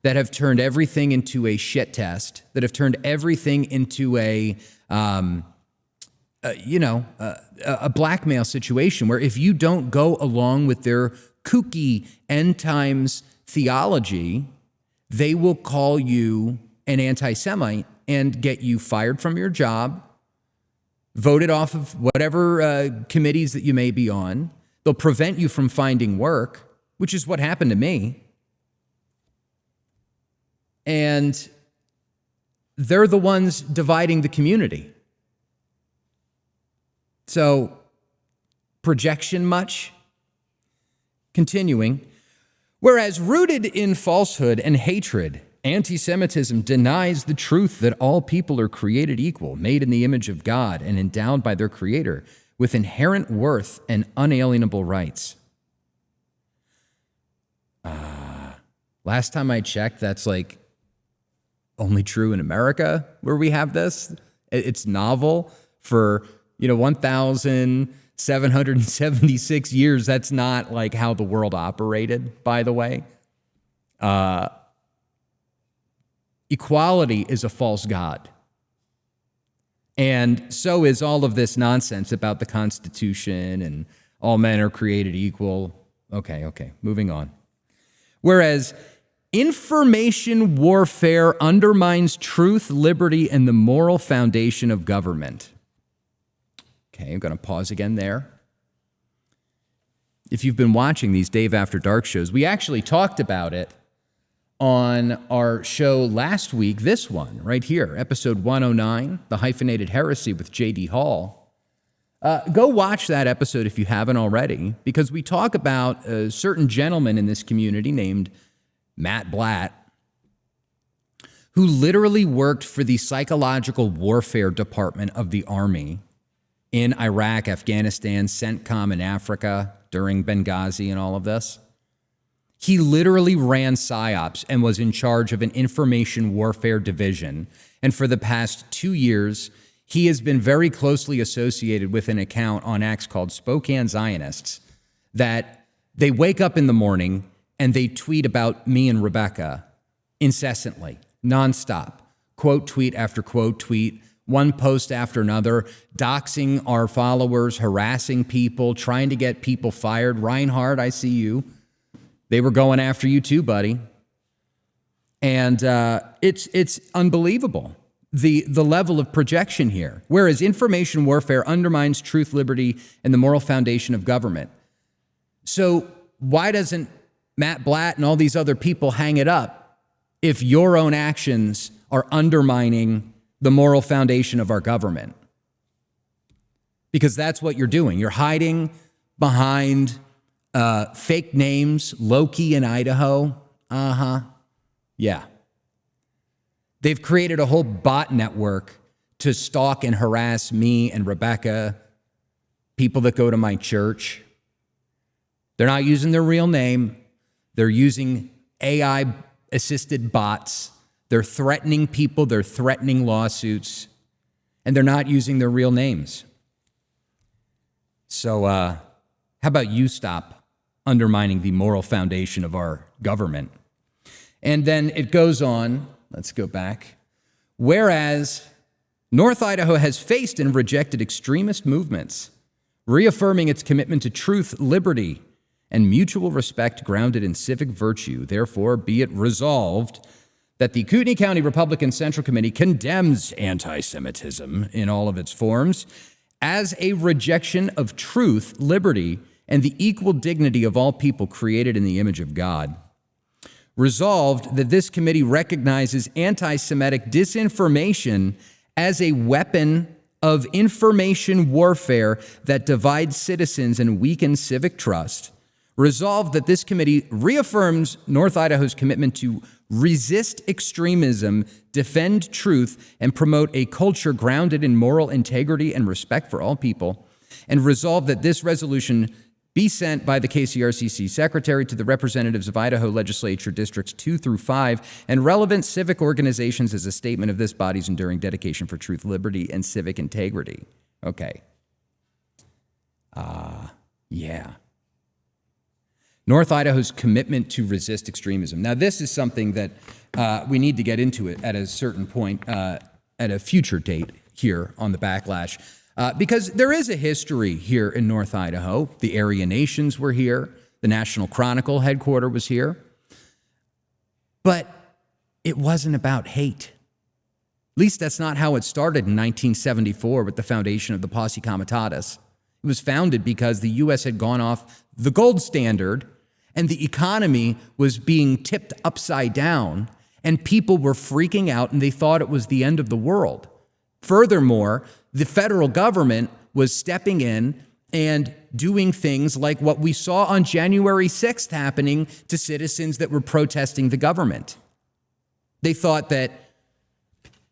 that have turned everything into a shit test, that have turned everything into a blackmail situation where if you don't go along with their kooky end times theology, they will call you an anti-Semite and get you fired from your job, voted off of whatever committees that you may be on. They'll prevent you from finding work, which is what happened to me. And they're the ones dividing the community. So, projection much? Continuing, whereas rooted in falsehood and hatred, anti-Semitism denies the truth that all people are created equal, made in the image of God and endowed by their Creator with inherent worth and unalienable rights. Last time I checked, that's like only true in America where we have this. It's novel for, 1,776 years. That's not like how the world operated, by the way. Equality is a false god. And so is all of this nonsense about the Constitution and all men are created equal. Okay, moving on. Whereas information warfare undermines truth, liberty, and the moral foundation of government. Okay, I'm going to pause again there. If you've been watching these Dave After Dark shows, we actually talked about it on our show last week, this one right here, episode 109, The Hyphenated Heresy with J.D. Hall. Go watch that episode if you haven't already, because we talk about a certain gentleman in this community named Matt Blatt, who literally worked for the psychological warfare department of the Army in Iraq, Afghanistan, CENTCOM in Africa during Benghazi and all of this. He literally ran PSYOPs and was in charge of an information warfare division. And for the past 2 years, he has been very closely associated with an account on X called Spokane Zionists that they wake up in the morning and they tweet about me and Rebecca incessantly, nonstop, quote tweet after quote tweet, one post after another, doxing our followers, harassing people, trying to get people fired. Reinhard, I see you. They were going after you too, buddy. And it's unbelievable, the level of projection here. Whereas information warfare undermines truth, liberty, and the moral foundation of government. So why doesn't Matt Blatt and all these other people hang it up if your own actions are undermining the moral foundation of our government? Because that's what you're doing. You're hiding behind fake names, Loki in Idaho. Yeah. They've created a whole bot network to stalk and harass me and Rebecca, people that go to my church. They're not using their real name. They're using AI-assisted bots. They're threatening people. They're threatening lawsuits. And they're not using their real names. So how about you stop undermining the moral foundation of our government? And then it goes on. Let's go back. Whereas North Idaho has faced and rejected extremist movements, reaffirming its commitment to truth, liberty, and mutual respect grounded in civic virtue. Therefore, be it resolved that the Kootenai County Republican Central Committee condemns anti-Semitism in all of its forms as a rejection of truth, liberty, and the equal dignity of all people created in the image of God. Resolved that this committee recognizes anti-Semitic disinformation as a weapon of information warfare that divides citizens and weakens civic trust. Resolved that this committee reaffirms North Idaho's commitment to resist extremism, defend truth, and promote a culture grounded in moral integrity and respect for all people. And resolved that this resolution be sent by the KCRCC Secretary to the representatives of Idaho Legislature Districts 2 through 5 and relevant civic organizations as a statement of this body's enduring dedication for truth, liberty, and civic integrity. Okay. Yeah. North Idaho's commitment to resist extremism. Now, this is something that we need to get into it at a certain point, at a future date here on the Backlash. Because there is a history here in North Idaho. The Aryan Nations were here. The National Chronicle headquarters was here. But it wasn't about hate. At least that's not how it started in 1974 with the foundation of the Posse Comitatus. It was founded because the U.S. had gone off the gold standard and the economy was being tipped upside down and people were freaking out and they thought it was the end of the world. Furthermore, the federal government was stepping in and doing things like what we saw on January 6th happening to citizens that were protesting the government. They thought that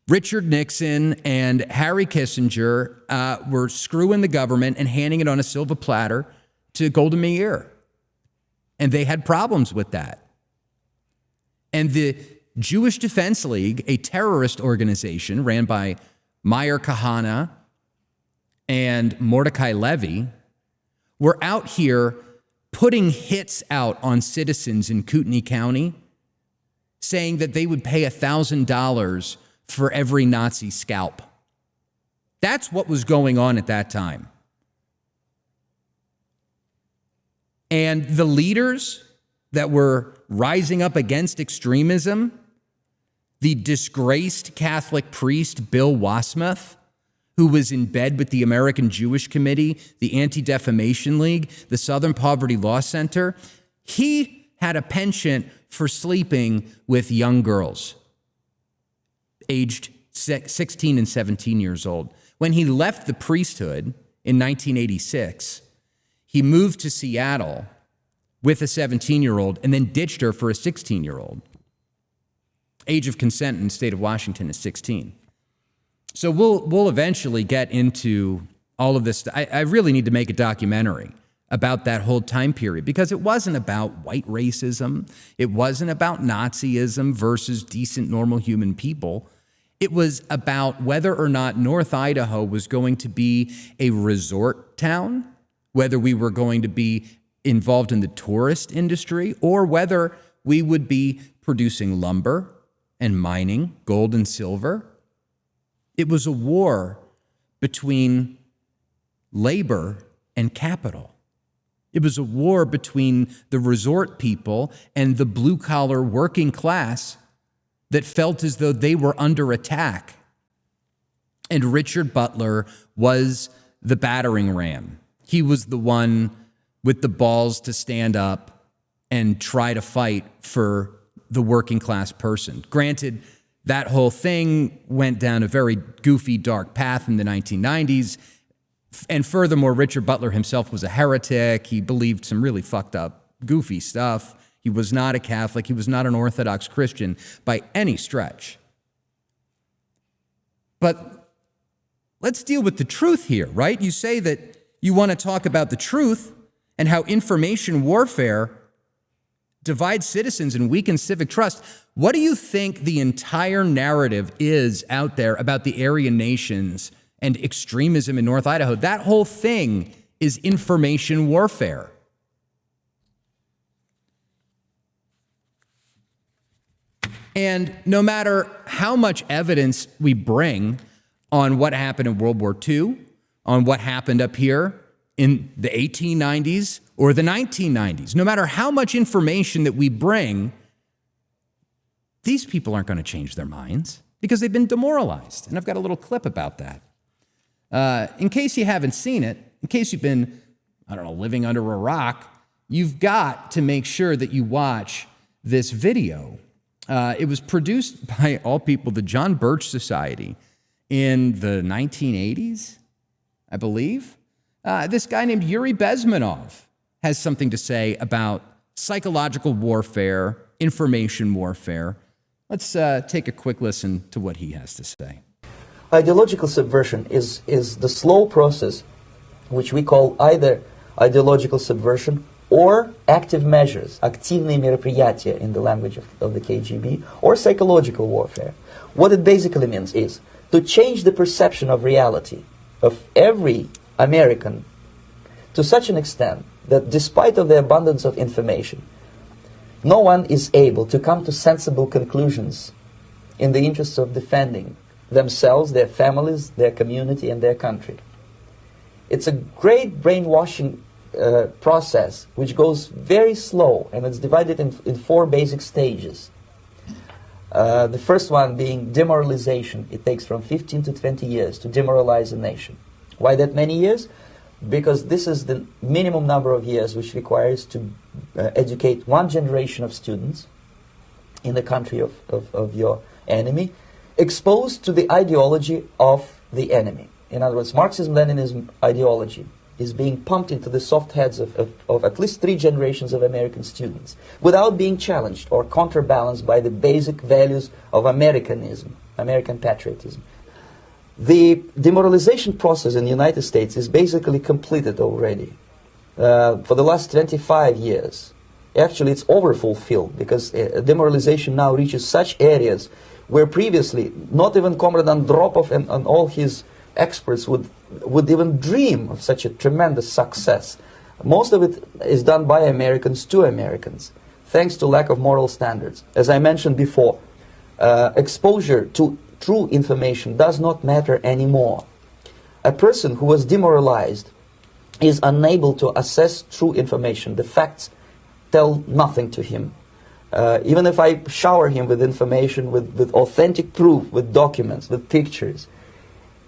Richard Nixon and Harry Kissinger were screwing the government and handing it on a silver platter to Golda Meir. And they had problems with that. And the Jewish Defense League, a terrorist organization ran by Meir Kahane and Mordecai Levy, were out here putting hits out on citizens in Kootenai County, saying that they would pay $1,000 for every Nazi scalp. That's what was going on at that time. And the leaders that were rising up against extremism, the disgraced Catholic priest Bill Wasmuth, who was in bed with the American Jewish Committee, the Anti-Defamation League, the Southern Poverty Law Center, he had a penchant for sleeping with young girls, aged 16 and 17 years old. When he left the priesthood in 1986, he moved to Seattle with a 17-year-old and then ditched her for a 16-year-old. Age of consent in the state of Washington is 16. So we'll eventually get into all of this. I really need to make a documentary about that whole time period, because it wasn't about white racism. It wasn't about Nazism versus decent, normal human people. It was about whether or not North Idaho was going to be a resort town, whether we were going to be involved in the tourist industry, or whether we would be producing lumber and mining gold and silver. It was a war between labor and capital. It was a war between the resort people and the blue-collar working class that felt as though they were under attack. And Richard Butler was the battering ram. He was the one with the balls to stand up and try to fight for the working class person. Granted, that whole thing went down a very goofy, dark path in the 1990s. And furthermore, Richard Butler himself was a heretic. He believed some really fucked up, goofy stuff. He was not a Catholic. He was not an Orthodox Christian by any stretch. But let's deal with the truth here, right? You say that you want to talk about the truth and how information warfare divides citizens and weakens civic trust. What do you think the entire narrative is out there about the Aryan nations and extremism in North Idaho? That whole thing is information warfare. And no matter how much evidence we bring on what happened in World War II, on what happened up here in the 1890s or the 1990s, no matter how much information that we bring, these people aren't going to change their minds because they've been demoralized. And I've got a little clip about that. In case you haven't seen it, in case you've been, living under a rock, you've got to make sure that you watch this video. It was produced by, all people, the John Birch Society in the 1980s, I believe. This guy named Yuri Bezmenov has something to say about psychological warfare, information warfare. Let's take a quick listen to what he has to say. Ideological subversion is the slow process which we call either ideological subversion or active measures, активные мероприятия in the language of the KGB, or psychological warfare. What it basically means is to change the perception of reality of every American to such an extent that despite of the abundance of information, no one is able to come to sensible conclusions in the interests of defending themselves, their families, their community, and their country. It's a great brainwashing process which goes very slow, and it's divided in four basic stages. The first one being demoralization. It takes from 15 to 20 years to demoralize a nation. Why that many years? Because this is the minimum number of years which requires to educate one generation of students in the country of your enemy, exposed to the ideology of the enemy. In other words, Marxism-Leninism ideology is being pumped into the soft heads of at least 3 generations of American students without being challenged or counterbalanced by the basic values of Americanism, American patriotism. The demoralization process in the United States is basically completed already. For the last 25 years, actually it's overfulfilled, because demoralization now reaches such areas where previously not even Comrade Andropov and all his experts would even dream of such a tremendous success. Most of it is done by Americans to Americans, thanks to lack of moral standards. As I mentioned before, exposure to true information does not matter anymore. A person who was demoralized is unable to assess true information. The facts tell nothing to him. Even if I shower him with information, with authentic proof, with documents, with pictures,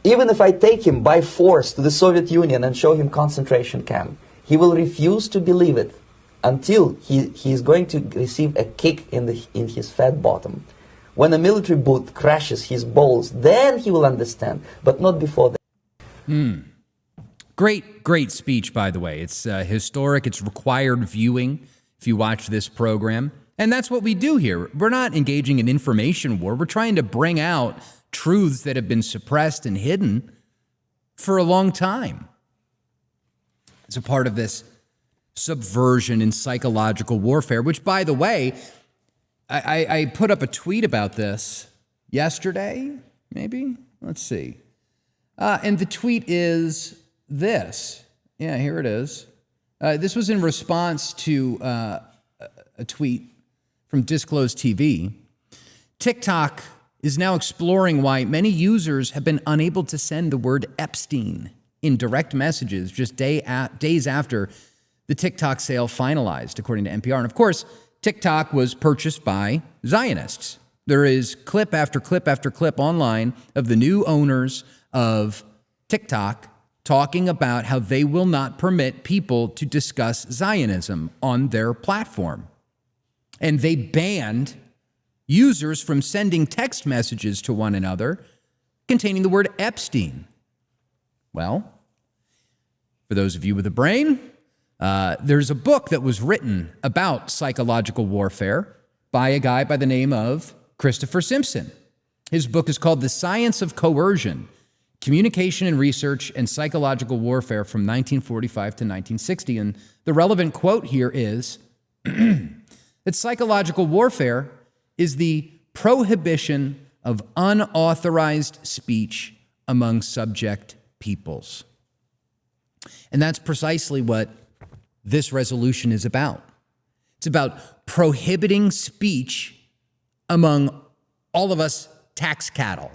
even if I take him by force to the Soviet Union and show him concentration camp, he will refuse to believe it until he is going to receive a kick in his fat bottom. When a military boot crashes his balls, then he will understand, but not before that. Great speech, by the way. It's historic. It's required viewing if you watch this program. And that's what we do here. We're not engaging in information war. We're trying to bring out truths that have been suppressed and hidden for a long time. It's a part of this subversion and psychological warfare, which, by the way, I put up a tweet about this yesterday, maybe? Let's see. And the tweet is this. Yeah, here it is. This was in response to a tweet from Disclosed TV. TikTok is now exploring why many users have been unable to send the word Epstein in direct messages just days after the TikTok sale finalized, according to NPR. And of course, TikTok was purchased by Zionists. There is clip after clip after clip online of the new owners of TikTok talking about how they will not permit people to discuss Zionism on their platform. And they banned users from sending text messages to one another containing the word Epstein. Well, for those of you with a brain, there's a book that was written about psychological warfare by a guy by the name of Christopher Simpson. His book is called The Science of Coercion, Communication and Research and Psychological Warfare from 1945 to 1960. And the relevant quote here is that psychological warfare is the prohibition of unauthorized speech among subject peoples. And that's precisely what this resolution is about. It's about prohibiting speech among all of us tax cattle,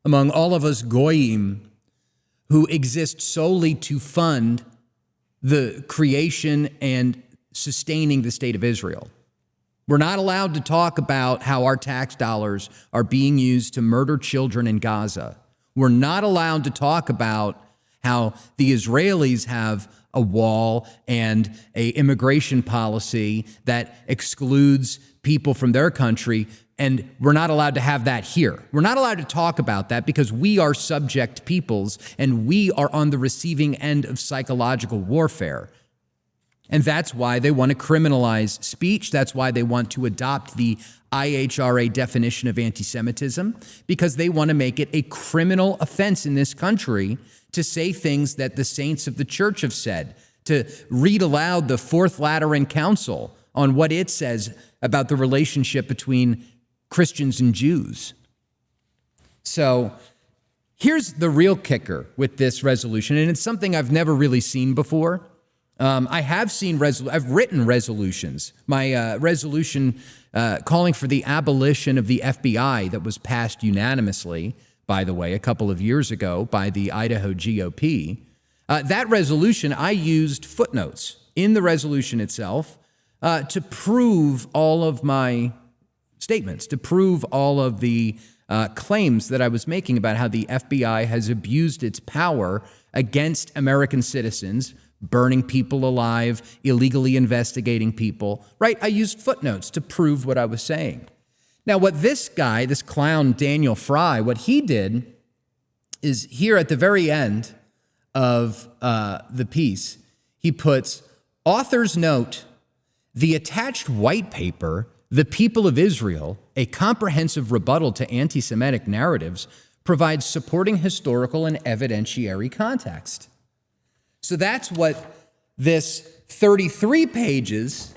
among all of us goyim who exist solely to fund the creation and sustaining the state of Israel. We're not allowed to talk about how our tax dollars are being used to murder children in Gaza. We're not allowed to talk about how the Israelis have a wall and an immigration policy that excludes people from their country, and we're not allowed to have that here. We're not allowed to talk about that because we are subject peoples and we are on the receiving end of psychological warfare. And that's why they want to criminalize speech. That's why they want to adopt the IHRA definition of anti-Semitism, because they want to make it a criminal offense in this country to say things that the saints of the church have said, to read aloud the Fourth Lateran Council on what it says about the relationship between Christians and Jews. So here's the real kicker with this resolution, and it's something I've never really seen before. I've written resolutions. My resolution calling for the abolition of the FBI that was passed unanimously, by the way, a couple of years ago by the Idaho GOP. That resolution, I used footnotes in the resolution itself to prove all of my statements, to prove all of the claims that I was making about how the FBI has abused its power against American citizens, burning people alive, illegally investigating people, right? I used footnotes to prove what I was saying. Now, what this guy, this clown Daniel Fry, what he did is here at the very end of the piece, he puts, author's note, the attached white paper, The People of Israel, a comprehensive rebuttal to anti-Semitic narratives, provides supporting historical and evidentiary context. So that's what this 33 pages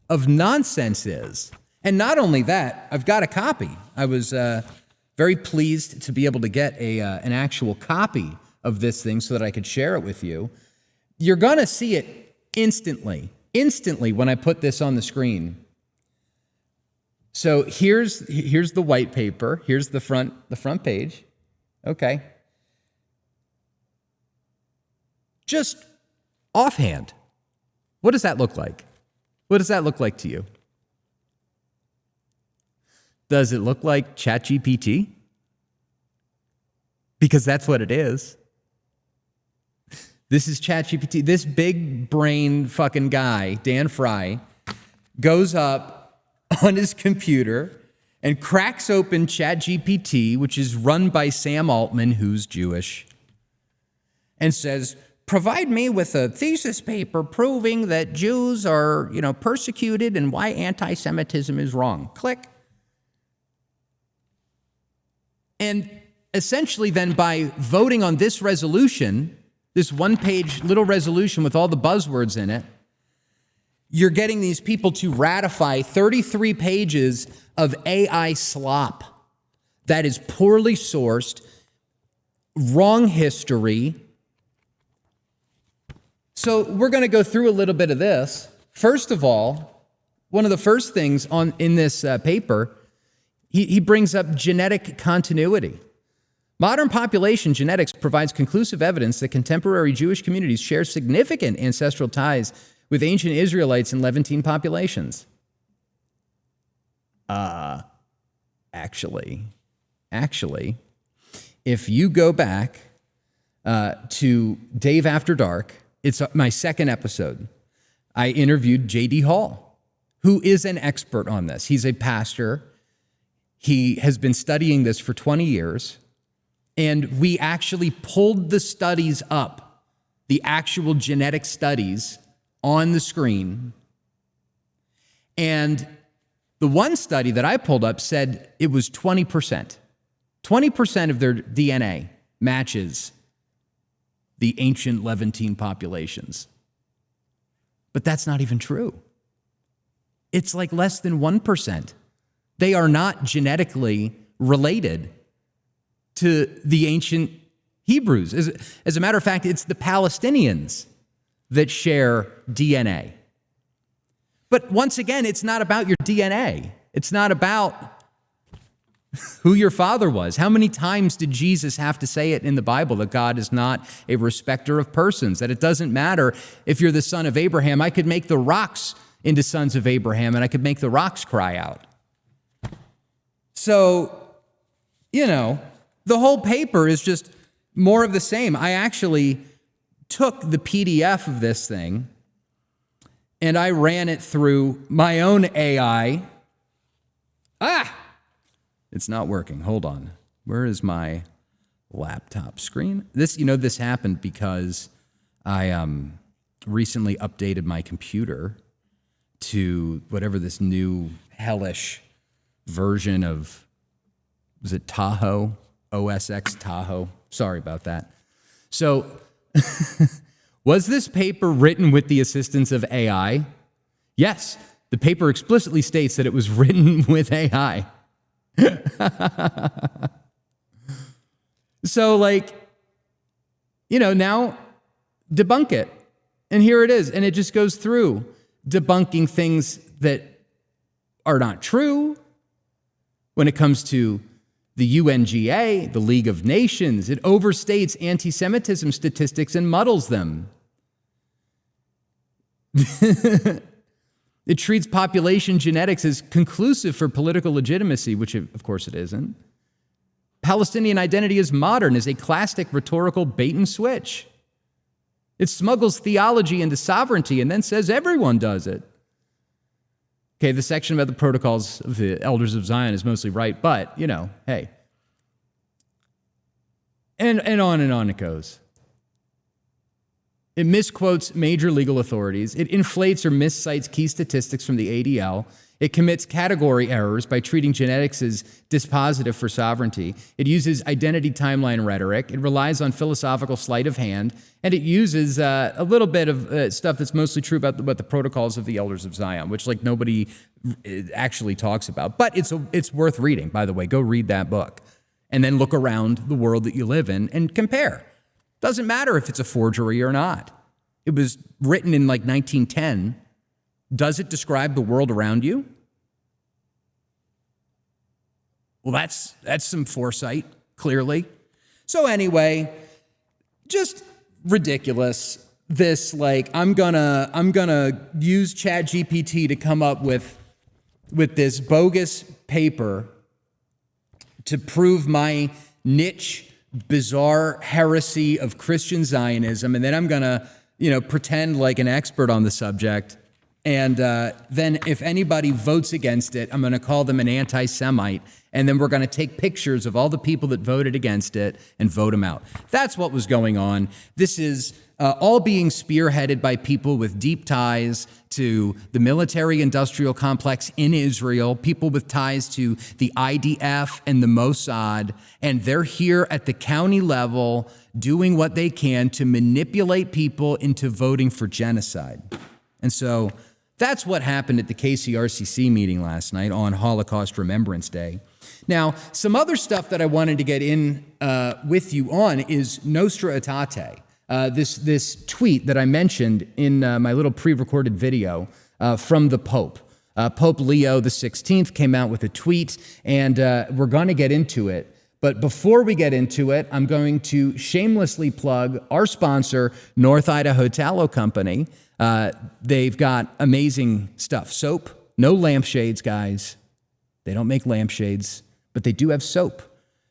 of nonsense is. And not only that, I've got a copy. I was very pleased to be able to get an actual copy of this thing so that I could share it with you. You're going to see it instantly when I put this on the screen. So here's the white paper. Here's the front page. Okay. Just offhand, what does that look like? What does that look like to you? Does it look like ChatGPT? Because that's what it is. This is ChatGPT. This big brain fucking guy, Dan Fry, goes up on his computer and cracks open ChatGPT, which is run by Sam Altman, who's Jewish, and says, provide me with a thesis paper proving that Jews are, persecuted and why anti-Semitism is wrong. Click. And essentially then by voting on this resolution, this one-page little resolution with all the buzzwords in it, you're getting these people to ratify 33 pages of AI slop that is poorly sourced, wrong history. So we're going to go through a little bit of this. First of all, one of the first things in this paper, he brings up genetic continuity. Modern population genetics provides conclusive evidence that contemporary Jewish communities share significant ancestral ties with ancient Israelites and Levantine populations. Actually, if you go back to Dave After Dark, it's my second episode. I interviewed J.D. Hall, who is an expert on this. He's a pastor. He has been studying this for 20 years. And we actually pulled the studies up, the actual genetic studies, on the screen. And the one study that I pulled up said it was 20%. 20% of their DNA matches the ancient Levantine populations. But that's not even true. It's like less than 1%. They are not genetically related to the ancient Hebrews. As a matter of fact, it's the Palestinians that share DNA. But once again, it's not about your DNA. It's not about who your father was. How many times did Jesus have to say it in the Bible that God is not a respecter of persons, that it doesn't matter if you're the son of Abraham. I could make the rocks into sons of Abraham and I could make the rocks cry out. So, the whole paper is just more of the same. I actually took the PDF of this thing and I ran it through my own AI. It's not working. Hold on. Where is my laptop screen? This happened because I recently updated my computer to whatever this new hellish version of, was it Tahoe? OS X Tahoe. Sorry about that. So, was this paper written with the assistance of AI? Yes, the paper explicitly states that it was written with AI. So, now debunk it. And here it is. And it just goes through debunking things that are not true when it comes to the UNGA, the League of Nations. It overstates anti-Semitism statistics and muddles them. It treats population genetics as conclusive for political legitimacy, which of course it isn't. Palestinian identity is modern is a classic rhetorical bait and switch. It smuggles theology into sovereignty and then says everyone does it. Okay, the section about the protocols of the elders of Zion is mostly right, but, hey. And on it goes. It misquotes major legal authorities. It inflates or miscites key statistics from the ADL. It commits category errors by treating genetics as dispositive for sovereignty. It uses identity timeline rhetoric. It relies on philosophical sleight of hand. And it uses a little bit of stuff that's mostly true about the protocols of the Elders of Zion, which like nobody actually talks about. But it's worth reading, by the way. Go read that book. And then look around the world that you live in and compare. Doesn't matter if it's a forgery or not. It was written in like 1910. Does it describe the world around you? Well, that's some foresight, clearly. So anyway, just ridiculous. This like I'm gonna use ChatGPT to come up with this bogus paper to prove my niche, bizarre heresy of Christian Zionism, and then I'm gonna pretend like an expert on the subject. And then if anybody votes against it, I'm going to call them an anti-Semite. And then we're going to take pictures of all the people that voted against it and vote them out. That's what was going on. This is all being spearheaded by people with deep ties to the military-industrial complex in Israel, people with ties to the IDF and the Mossad. And they're here at the county level doing what they can to manipulate people into voting for genocide. And so that's what happened at the KCRCC meeting last night on Holocaust Remembrance Day. Now, some other stuff that I wanted to get in with you on is Nostra Aetate, this tweet that I mentioned in my little pre-recorded video from the Pope. Pope Leo XVI came out with a tweet, and we're going to get into it. But before we get into it, I'm going to shamelessly plug our sponsor, North Idaho Tallow Company. They've got amazing stuff. Soap, no lampshades, guys. They don't make lampshades, but they do have soap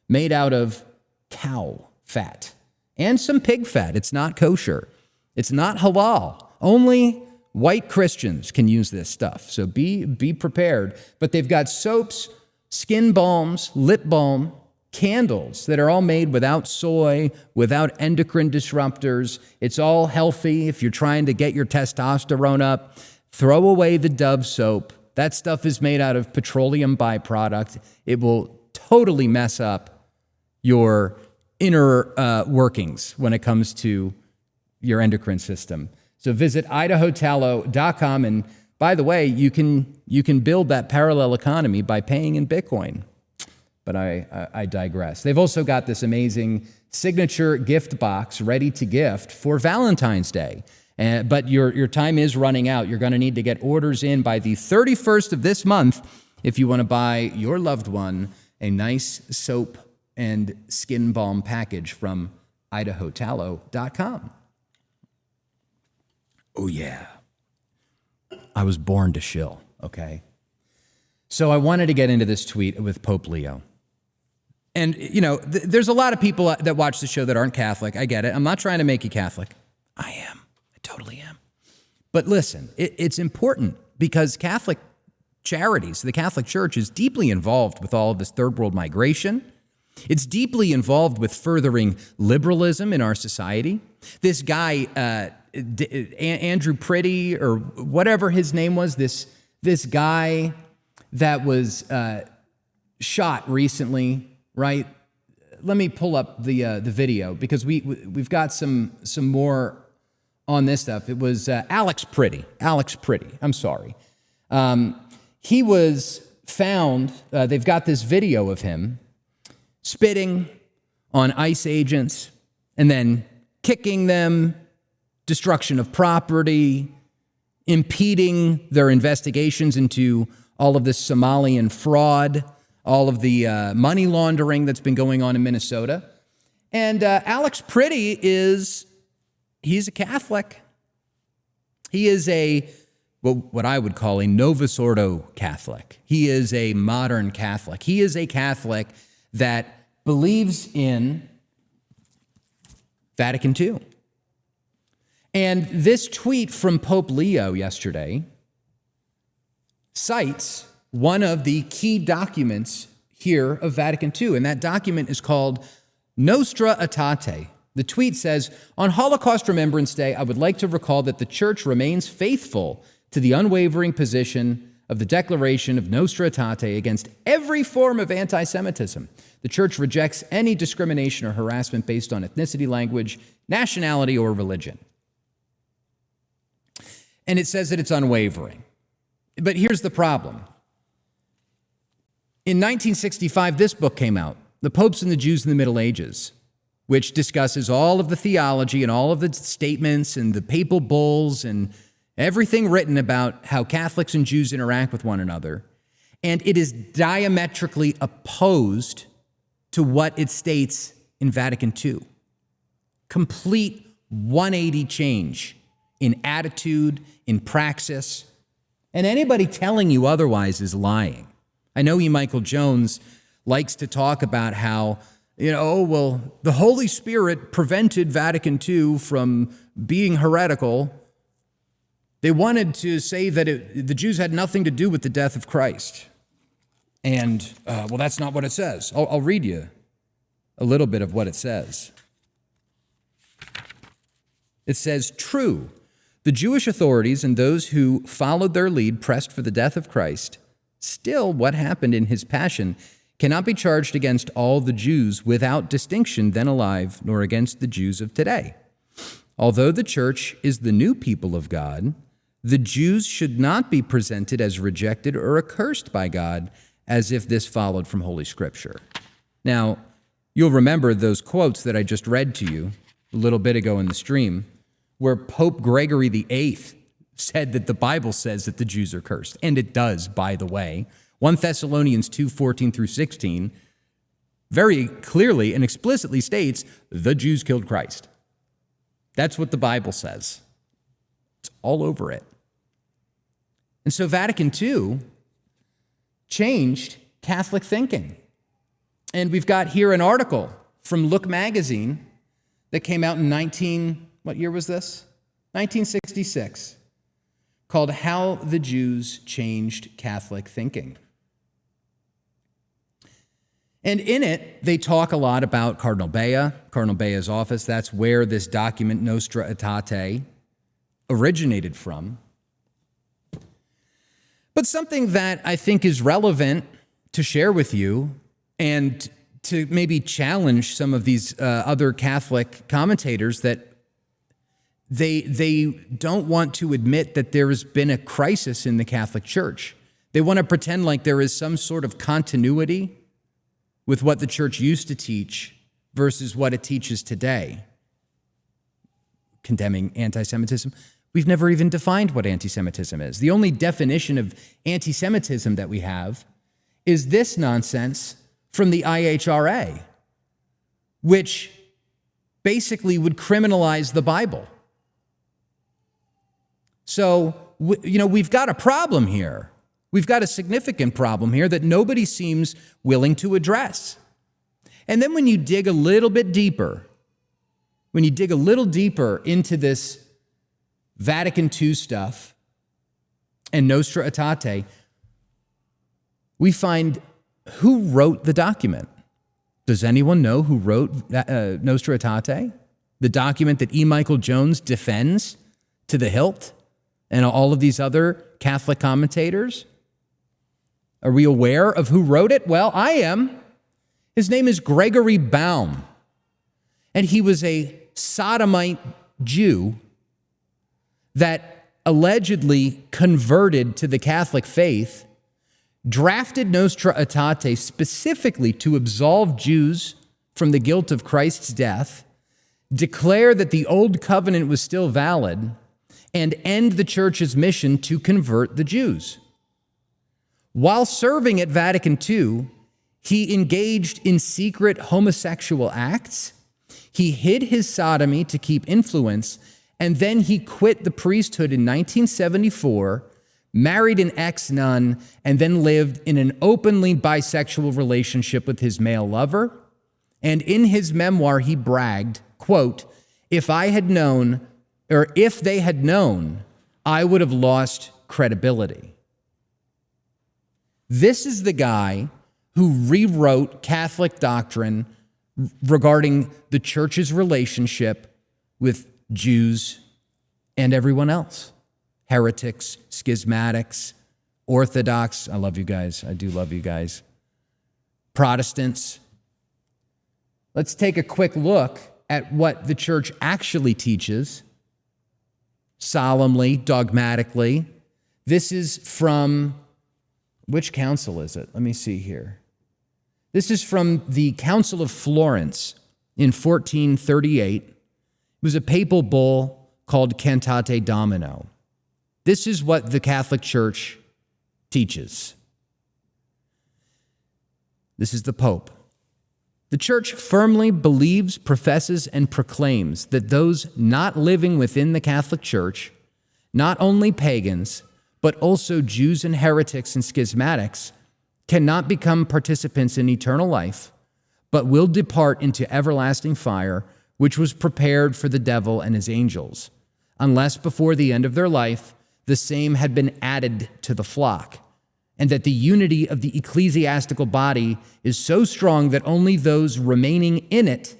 made out of cow fat and some pig fat. It's not kosher. It's not halal. Only white Christians can use this stuff. So be prepared. But they've got soaps, skin balms, lip balm, candles that are all made without soy, without endocrine disruptors. It's all healthy. If you're trying to get your testosterone up, throw away the Dove soap. That stuff is made out of petroleum byproduct. It will totally mess up your inner workings when it comes to your endocrine system. So visit idahotallow.com. And by the way, you can build that parallel economy by paying in Bitcoin. But I digress. They've also got this amazing signature gift box ready to gift for Valentine's Day. But your time is running out. You're going to need to get orders in by the 31st of this month if you want to buy your loved one a nice soap and skin balm package from idahotallow.com. Oh, yeah. I was born to shill, okay? So I wanted to get into this tweet with Pope Leo. And, there's a lot of people that watch the show that aren't Catholic. I get it. I'm not trying to make you Catholic. I am. I totally am. But listen, it's important because Catholic charities, the Catholic Church, is deeply involved with all of this third world migration. It's deeply involved with furthering liberalism in our society. This guy, Andrew Pretty, or whatever his name was, this guy that was shot recently, right? Let me pull up the video because we've got some more on this stuff. It was Alex Pretty. I'm sorry. He was found. They've got this video of him spitting on ICE agents and then kicking them, destruction of property, impeding their investigations into all of this Somalian fraud, all of the money laundering that's been going on in Minnesota. And Alex Pretty he's a Catholic. He is what I would call a Novus Ordo Catholic. He is a modern Catholic. He is a Catholic that believes in Vatican II. And this tweet from Pope Leo yesterday cites one of the key documents here of Vatican II, and that document is called Nostra Aetate, The tweet says, "On Holocaust Remembrance Day, I would like to recall that the Church remains faithful to the unwavering position of the declaration of Nostra Aetate against every form of anti-Semitism. The Church rejects any discrimination or harassment based on ethnicity, language, nationality, or religion." And it says that it's unwavering. But here's the problem. In 1965, this book came out, The Popes and the Jews in the Middle Ages, which discusses all of the theology and all of the statements and the papal bulls and everything written about how Catholics and Jews interact with one another. And it is diametrically opposed to what it states in Vatican II. Complete 180 change in attitude, in praxis. And anybody telling you otherwise is lying. I know E. Michael Jones likes to talk about how, the Holy Spirit prevented Vatican II from being heretical. They wanted to say that the Jews had nothing to do with the death of Christ. And, that's not what it says. I'll read you a little bit of what it says. It says, "True, the Jewish authorities and those who followed their lead pressed for the death of Christ. Still, what happened in his passion cannot be charged against all the Jews without distinction then alive, nor against the Jews of today. Although the church is the new people of God, the Jews should not be presented as rejected or accursed by God, as if this followed from Holy Scripture." Now, you'll remember those quotes that I just read to you a little bit ago in the stream, where Pope Gregory VIII said that the Bible says that the Jews are cursed. And it does, by the way. 1 Thessalonians 2:14 through 16 very clearly and explicitly states the Jews killed Christ. That's what the Bible says. It's all over it. And so Vatican II changed Catholic thinking. And we've got here an article from Look magazine that came out in what year was this? 1966, called "How the Jews Changed Catholic Thinking." And in it, they talk a lot about Cardinal Bea's office. That's where this document, Nostra Aetate, originated from. But something that I think is relevant to share with you and to maybe challenge some of these other Catholic commentators that they don't want to admit that there has been a crisis in the Catholic Church. They want to pretend like there is some sort of continuity with what the Church used to teach versus what it teaches today. Condemning anti-Semitism. We've never even defined what anti-Semitism is. The only definition of anti-Semitism that we have is this nonsense from the IHRA, which basically would criminalize the Bible. So, we've got a problem here. We've got a significant problem here that nobody seems willing to address. And then when you dig a little bit deeper, into this Vatican II stuff and Nostra Aetate, we find who wrote the document. Does anyone know who wrote Nostra Aetate? The document that E. Michael Jones defends to the hilt, and all of these other Catholic commentators? Are we aware of who wrote it? Well, I am. His name is Gregory Baum, and he was a sodomite Jew that allegedly converted to the Catholic faith, drafted Nostra Aetate specifically to absolve Jews from the guilt of Christ's death, declare that the old covenant was still valid, and end the church's mission to convert the Jews. While serving at Vatican II, he engaged in secret homosexual acts, he hid his sodomy to keep influence, and then he quit the priesthood in 1974, married an ex-nun, and then lived in an openly bisexual relationship with his male lover. And in his memoir, he bragged, quote, if they had known, I would have lost credibility. This is the guy who rewrote Catholic doctrine regarding the church's relationship with Jews and everyone else. Heretics, schismatics, Orthodox. I love you guys. I do love you guys. Protestants. Let's take a quick look at what the church actually teaches, solemnly, dogmatically. This is from, which council is it? Let me see here. This is from the Council of Florence in 1438. It was a papal bull called Cantate Domino. This is what the Catholic Church teaches. This is the Pope. The Church firmly believes, professes, and proclaims that those not living within the Catholic Church, not only pagans, but also Jews and heretics and schismatics, cannot become participants in eternal life, but will depart into everlasting fire, which was prepared for the devil and his angels, unless before the end of their life the same had been added to the flock, and that the unity of the ecclesiastical body is so strong that only those remaining in it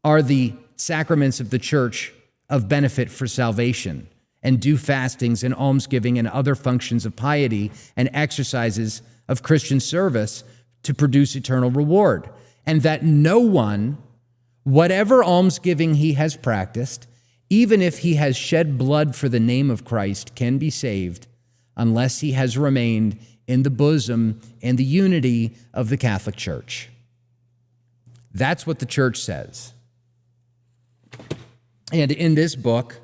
are the sacraments of the church of benefit for salvation, and do fastings and almsgiving and other functions of piety and exercises of Christian service to produce eternal reward, and that no one, whatever almsgiving he has practiced, even if he has shed blood for the name of Christ, can be saved unless he has remained in the bosom and the unity of the Catholic Church. That's what the church says. And in this book,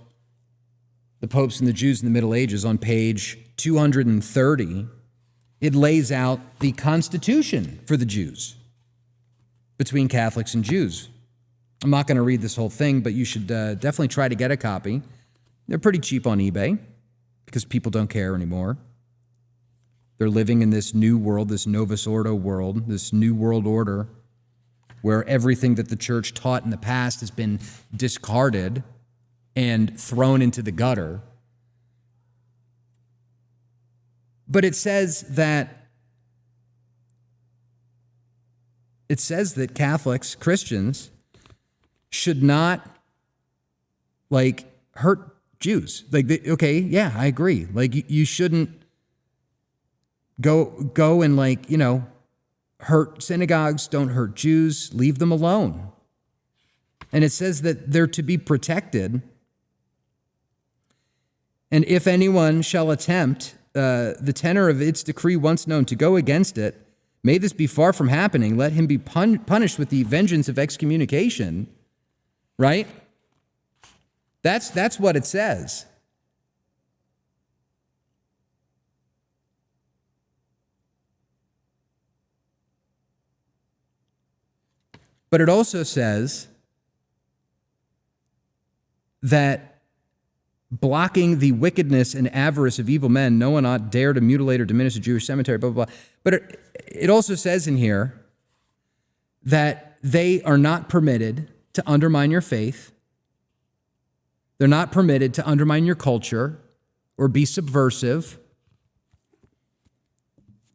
The Popes and the Jews in the Middle Ages, on page 230, it lays out the constitution for the Jews between Catholics and Jews. I'm not going to read this whole thing, but you should definitely try to get a copy. They're pretty cheap on eBay because people don't care anymore. They're living in this new world, this Novus Ordo world, this new world order, where everything that the church taught in the past has been discarded and thrown into the gutter. But it says that Catholics, Christians, should not hurt Jews. Okay, yeah, I agree. You shouldn't go and hurt synagogues, don't hurt Jews, leave them alone. And it says that they're to be protected. And if anyone shall attempt the tenor of its decree once known to go against it, may this be far from happening. Let him be punished with the vengeance of excommunication. Right? That's what it says. But it also says that blocking the wickedness and avarice of evil men, no one ought dare to mutilate or diminish a Jewish cemetery, blah, blah, blah. But it also says in here that they are not permitted to undermine your faith. They're not permitted to undermine your culture or be subversive.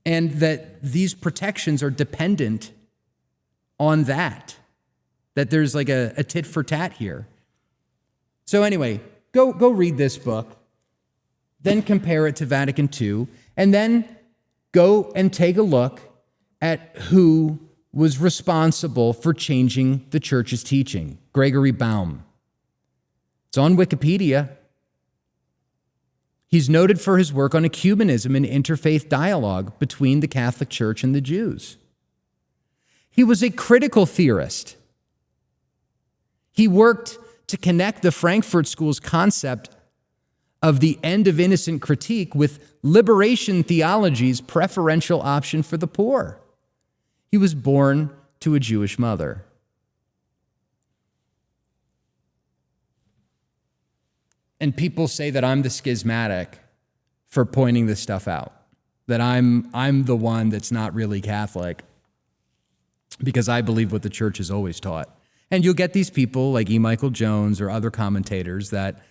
And that these protections are dependent on that there's a tit for tat here. So anyway, go read this book, then compare it to Vatican II, and then go and take a look at who was responsible for changing the church's teaching. Gregory Baum. It's on Wikipedia. He's noted for his work on ecumenism and interfaith dialogue between the Catholic Church and the Jews. He was a critical theorist. He worked to connect the Frankfurt School's concept of the end of innocent critique with liberation theology's preferential option for the poor. He was born to a Jewish mother. And people say that I'm the schismatic for pointing this stuff out, that I'm the one that's not really Catholic because I believe what the church has always taught. And you'll get these people like E. Michael Jones or other commentators that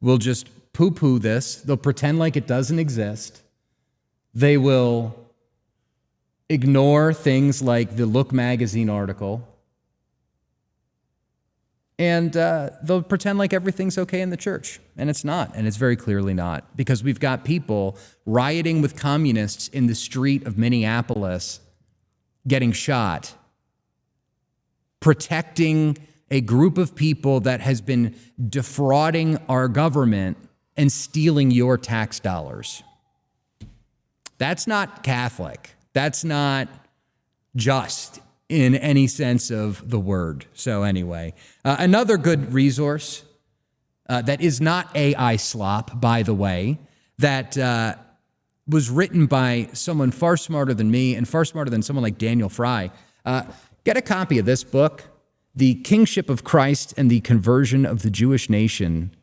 will just poo-poo this. They'll pretend like it doesn't exist. They will ignore things like the Look magazine article, and they'll pretend like everything's okay in the church, and it's not, and it's very clearly not, because we've got people rioting with communists in the street of Minneapolis, getting shot, protecting a group of people that has been defrauding our government and stealing your tax dollars. That's not Catholic. That's not just in any sense of the word. So anyway, another good resource that is not AI slop, by the way, that was written by someone far smarter than me and far smarter than someone like Daniel Fry. Get a copy of this book, The Kingship of Christ and the Conversion of the Jewish Nation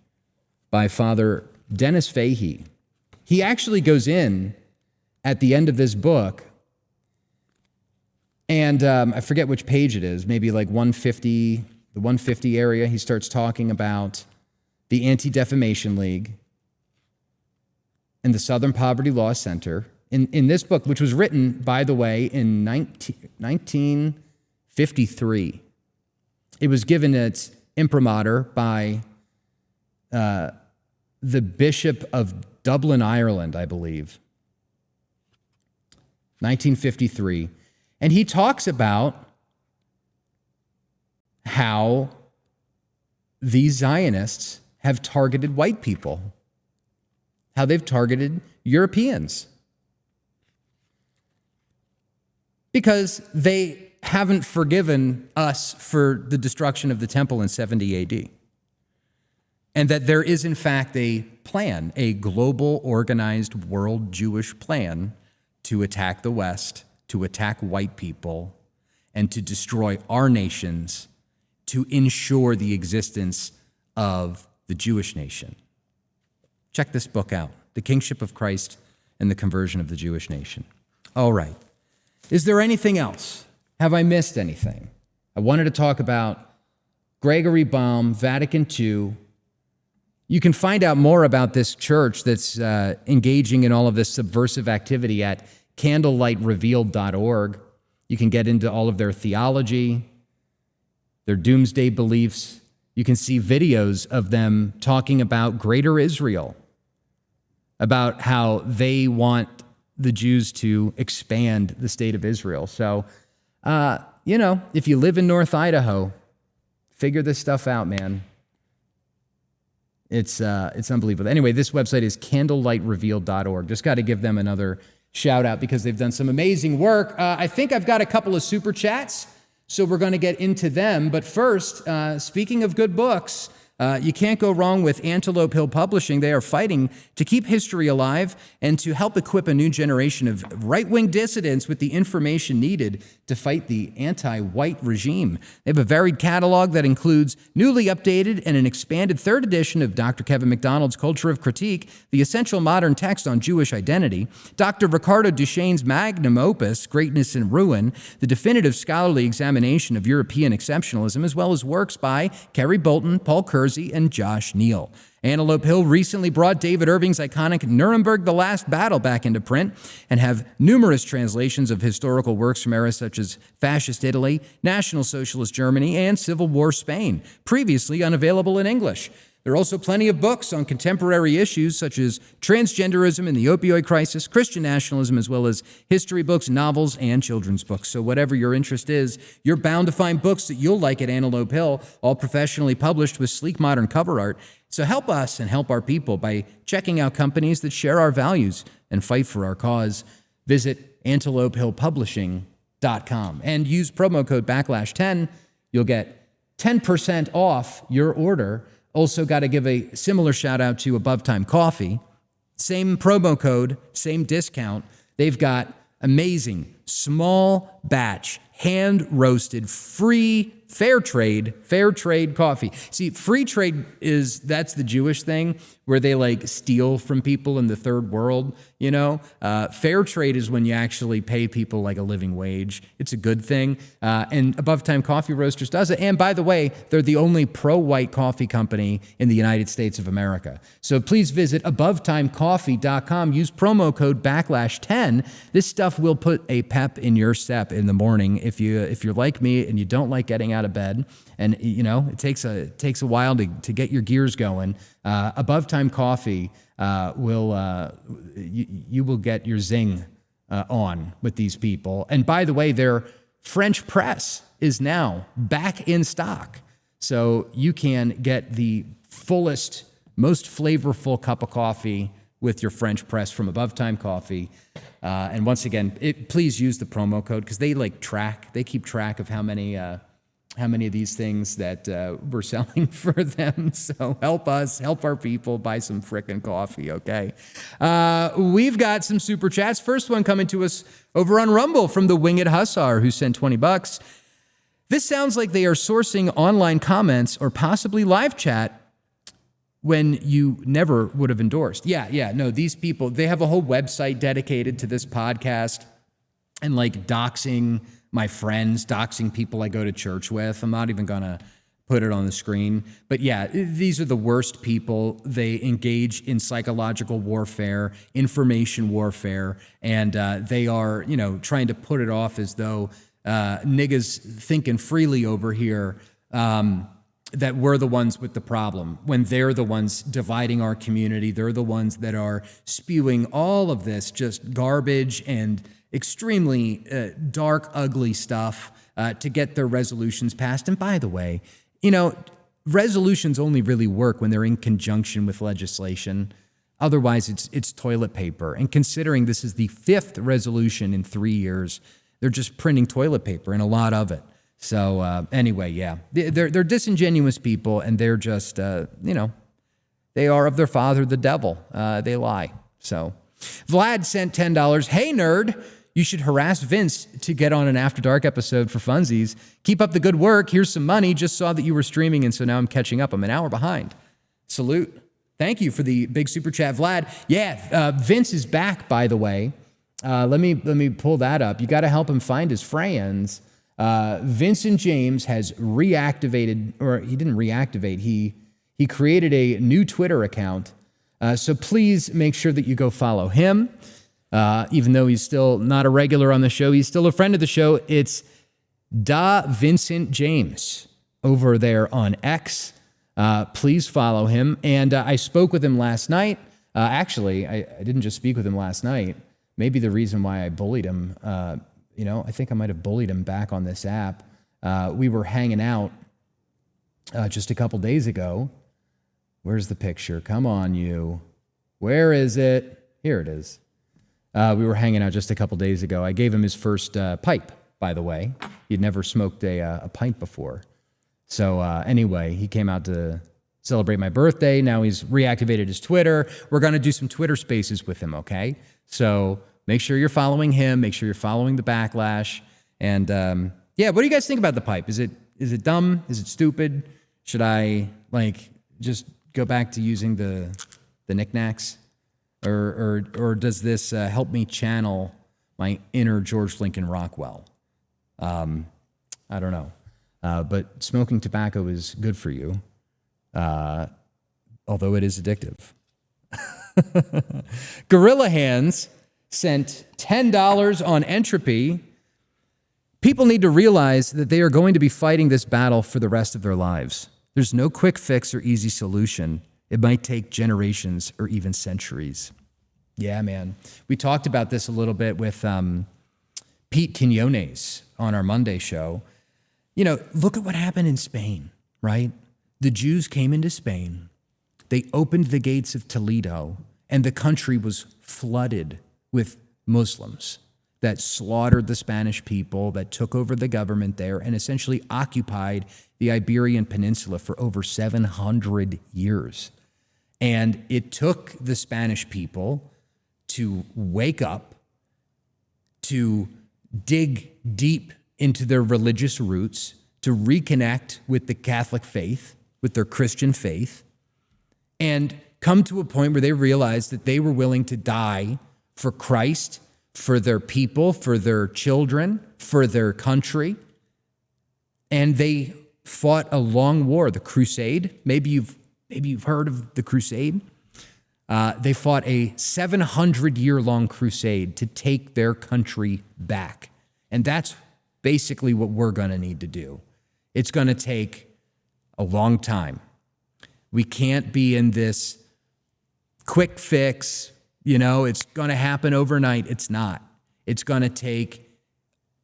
by Father Dennis Fahey. He actually goes in at the end of this book, and I forget which page it is, maybe like 150, the 150 area. He starts talking about the Anti-Defamation League and the Southern Poverty Law Center. In this book, which was written, by the way, in 1953. It was given its imprimatur by the Bishop of Dublin, Ireland, I believe. 1953. And he talks about how these Zionists have targeted white people, how they've targeted Europeans, because they haven't forgiven us for the destruction of the temple in 70 AD. And that there is, in fact, a plan, a global organized world Jewish plan to attack the West, to attack white people, and to destroy our nations, to ensure the existence of the Jewish nation. Check this book out, The Kingship of Christ and the Conversion of the Jewish Nation. All right. Is there anything else? Have I missed anything? I wanted to talk about Gregory Baum, Vatican II. You can find out more about this church that's engaging in all of this subversive activity at candlelightrevealed.org. You can get into all of their theology, their doomsday beliefs. You can see videos of them talking about Greater Israel, about how they want the Jews to expand the state of Israel. So, if you live in North Idaho, figure this stuff out, man. It's unbelievable. Anyway, this website is candlelightrevealed.org. Just got to give them another shout out because they've done some amazing work. I think I've got a couple of super chats, so we're going to get into them. But first, speaking of good books, you can't go wrong with Antelope Hill Publishing. They are fighting to keep history alive and to help equip a new generation of right-wing dissidents with the information needed to fight the anti-white regime. They have a varied catalog that includes newly updated and an expanded third edition of Dr. Kevin MacDonald's Culture of Critique, the essential modern text on Jewish identity, Dr. Ricardo Duchesne's magnum opus, Greatness in Ruin, the definitive scholarly examination of European exceptionalism, as well as works by Kerry Bolton, Paul Kersey, and Josh Neal. Antelope Hill recently brought David Irving's iconic Nuremberg the Last Battle back into print and have numerous translations of historical works from eras such as Fascist Italy, National Socialist Germany, and Civil War Spain, previously unavailable in English. There are also plenty of books on contemporary issues such as transgenderism and the opioid crisis, Christian nationalism, as well as history books, novels, and children's books. So whatever your interest is, you're bound to find books that you'll like at Antelope Hill, all professionally published with sleek modern cover art. So help us and help our people by checking out companies that share our values and fight for our cause. Visit antelopehillpublishing.com and use promo code BACKLASH10. You'll get 10% off your order. Also got to give a similar shout out to Above Time Coffee. Same promo code, same discount. They've got amazing small batch, hand roasted, free fair trade coffee. See, free trade that's the Jewish thing where they like steal from people in the third world, you know? Fair trade is when you actually pay people like a living wage. It's a good thing. And Above Time Coffee Roasters does it. And by the way, they're the only pro-white coffee company in the United States of America. So please visit abovetimecoffee.com. Use promo code /10. This stuff will put a pep in your step in the morning if you're like me and you don't like getting out of bed. And, you know, it takes a while to get your gears going. Above Time Coffee you will get your zing on with these people. And by the way, their French press is now back in stock. So you can get the fullest, most flavorful cup of coffee with your French press from Above Time Coffee. And once again, please use the promo code because they keep track of how many of these things that we're selling for them. So help us, help our people buy some frickin' coffee, okay? We've got some super chats. First one coming to us over on Rumble from the Winged Hussar, who sent $20. This sounds like they are sourcing online comments or possibly live chat when you never would have endorsed. No, these people, they have a whole website dedicated to this podcast and like doxing my friends, doxing people I go to church with. I'm not even going to put it on the screen. But yeah, these are the worst people. They engage in psychological warfare, information warfare, and they are, you know, trying to put it off as though niggas thinking freely over here that we're the ones with the problem, when they're the ones dividing our community. They're the ones that are spewing all of this just garbage and extremely dark, ugly stuff to get their resolutions passed. And by the way, you know, resolutions only really work when they're in conjunction with legislation. Otherwise, it's toilet paper. And considering this is the 5th resolution in 3 years, they're just printing toilet paper and a lot of it. So anyway, yeah, they're disingenuous people, and they're just, you know, they are of their father, the devil. They lie. So Vlad sent $10. Hey, nerd, you should harass Vince to get on an After Dark episode for funsies. Keep up the good work. Here's some money. Just saw that you were streaming, and so now I'm catching up. I'm an hour behind. Salute. Thank you for the big super chat, Vlad. Yeah, Vince is back, by the way. Let me pull that up. You got to help him find his friends. Vincent James has reactivated, or he didn't reactivate, he created a new Twitter account. So please make sure that you go follow him. Even though he's still not a regular on the show, he's still a friend of the show. It's Da Vincent James over there on X. Please follow him. And I spoke with him last night. Actually, I didn't just speak with him last night. Maybe the reason why I bullied him, you know, I think I might have bullied him back on this app. We were hanging out just a couple days ago. Where's the picture? Come on, you. Where is it? Here it is. We were hanging out just a couple days ago. I gave him his first pipe, by the way. He'd never smoked a pipe before. So anyway, he came out to celebrate my birthday. Now he's reactivated his Twitter. We're going to do some Twitter spaces with him, okay? So make sure you're following him. Make sure you're following the Backlash. And yeah, what do you guys think about the pipe? Is it dumb? Is it stupid? Should I like just go back to using the knickknacks? Or does this help me channel my inner George Lincoln Rockwell? I don't know. But smoking tobacco is good for you, although it is addictive. Gorilla Hands sent $10 on Entropy. People need to realize that they are going to be fighting this battle for the rest of their lives. There's no quick fix or easy solution. It might take generations or even centuries. Yeah, man. We talked about this a little bit with Pete Quinones on our Monday show. You know, look at what happened in Spain, right? The Jews came into Spain. They opened the gates of Toledo, and the country was flooded with Muslims that slaughtered the Spanish people, that took over the government there, and essentially occupied the Iberian Peninsula for over 700 years. And it took the Spanish people to wake up, to dig deep into their religious roots, to reconnect with the Catholic faith, with their Christian faith, and come to a point where they realized that they were willing to die for Christ, for their people, for their children, for their country. And they fought a long war, the Crusade. Maybe you've heard of the Crusade. They fought a 700-year-long crusade to take their country back. And that's basically what we're going to need to do. It's going to take a long time. We can't be in this quick fix, it's going to happen overnight. It's not. It's going to take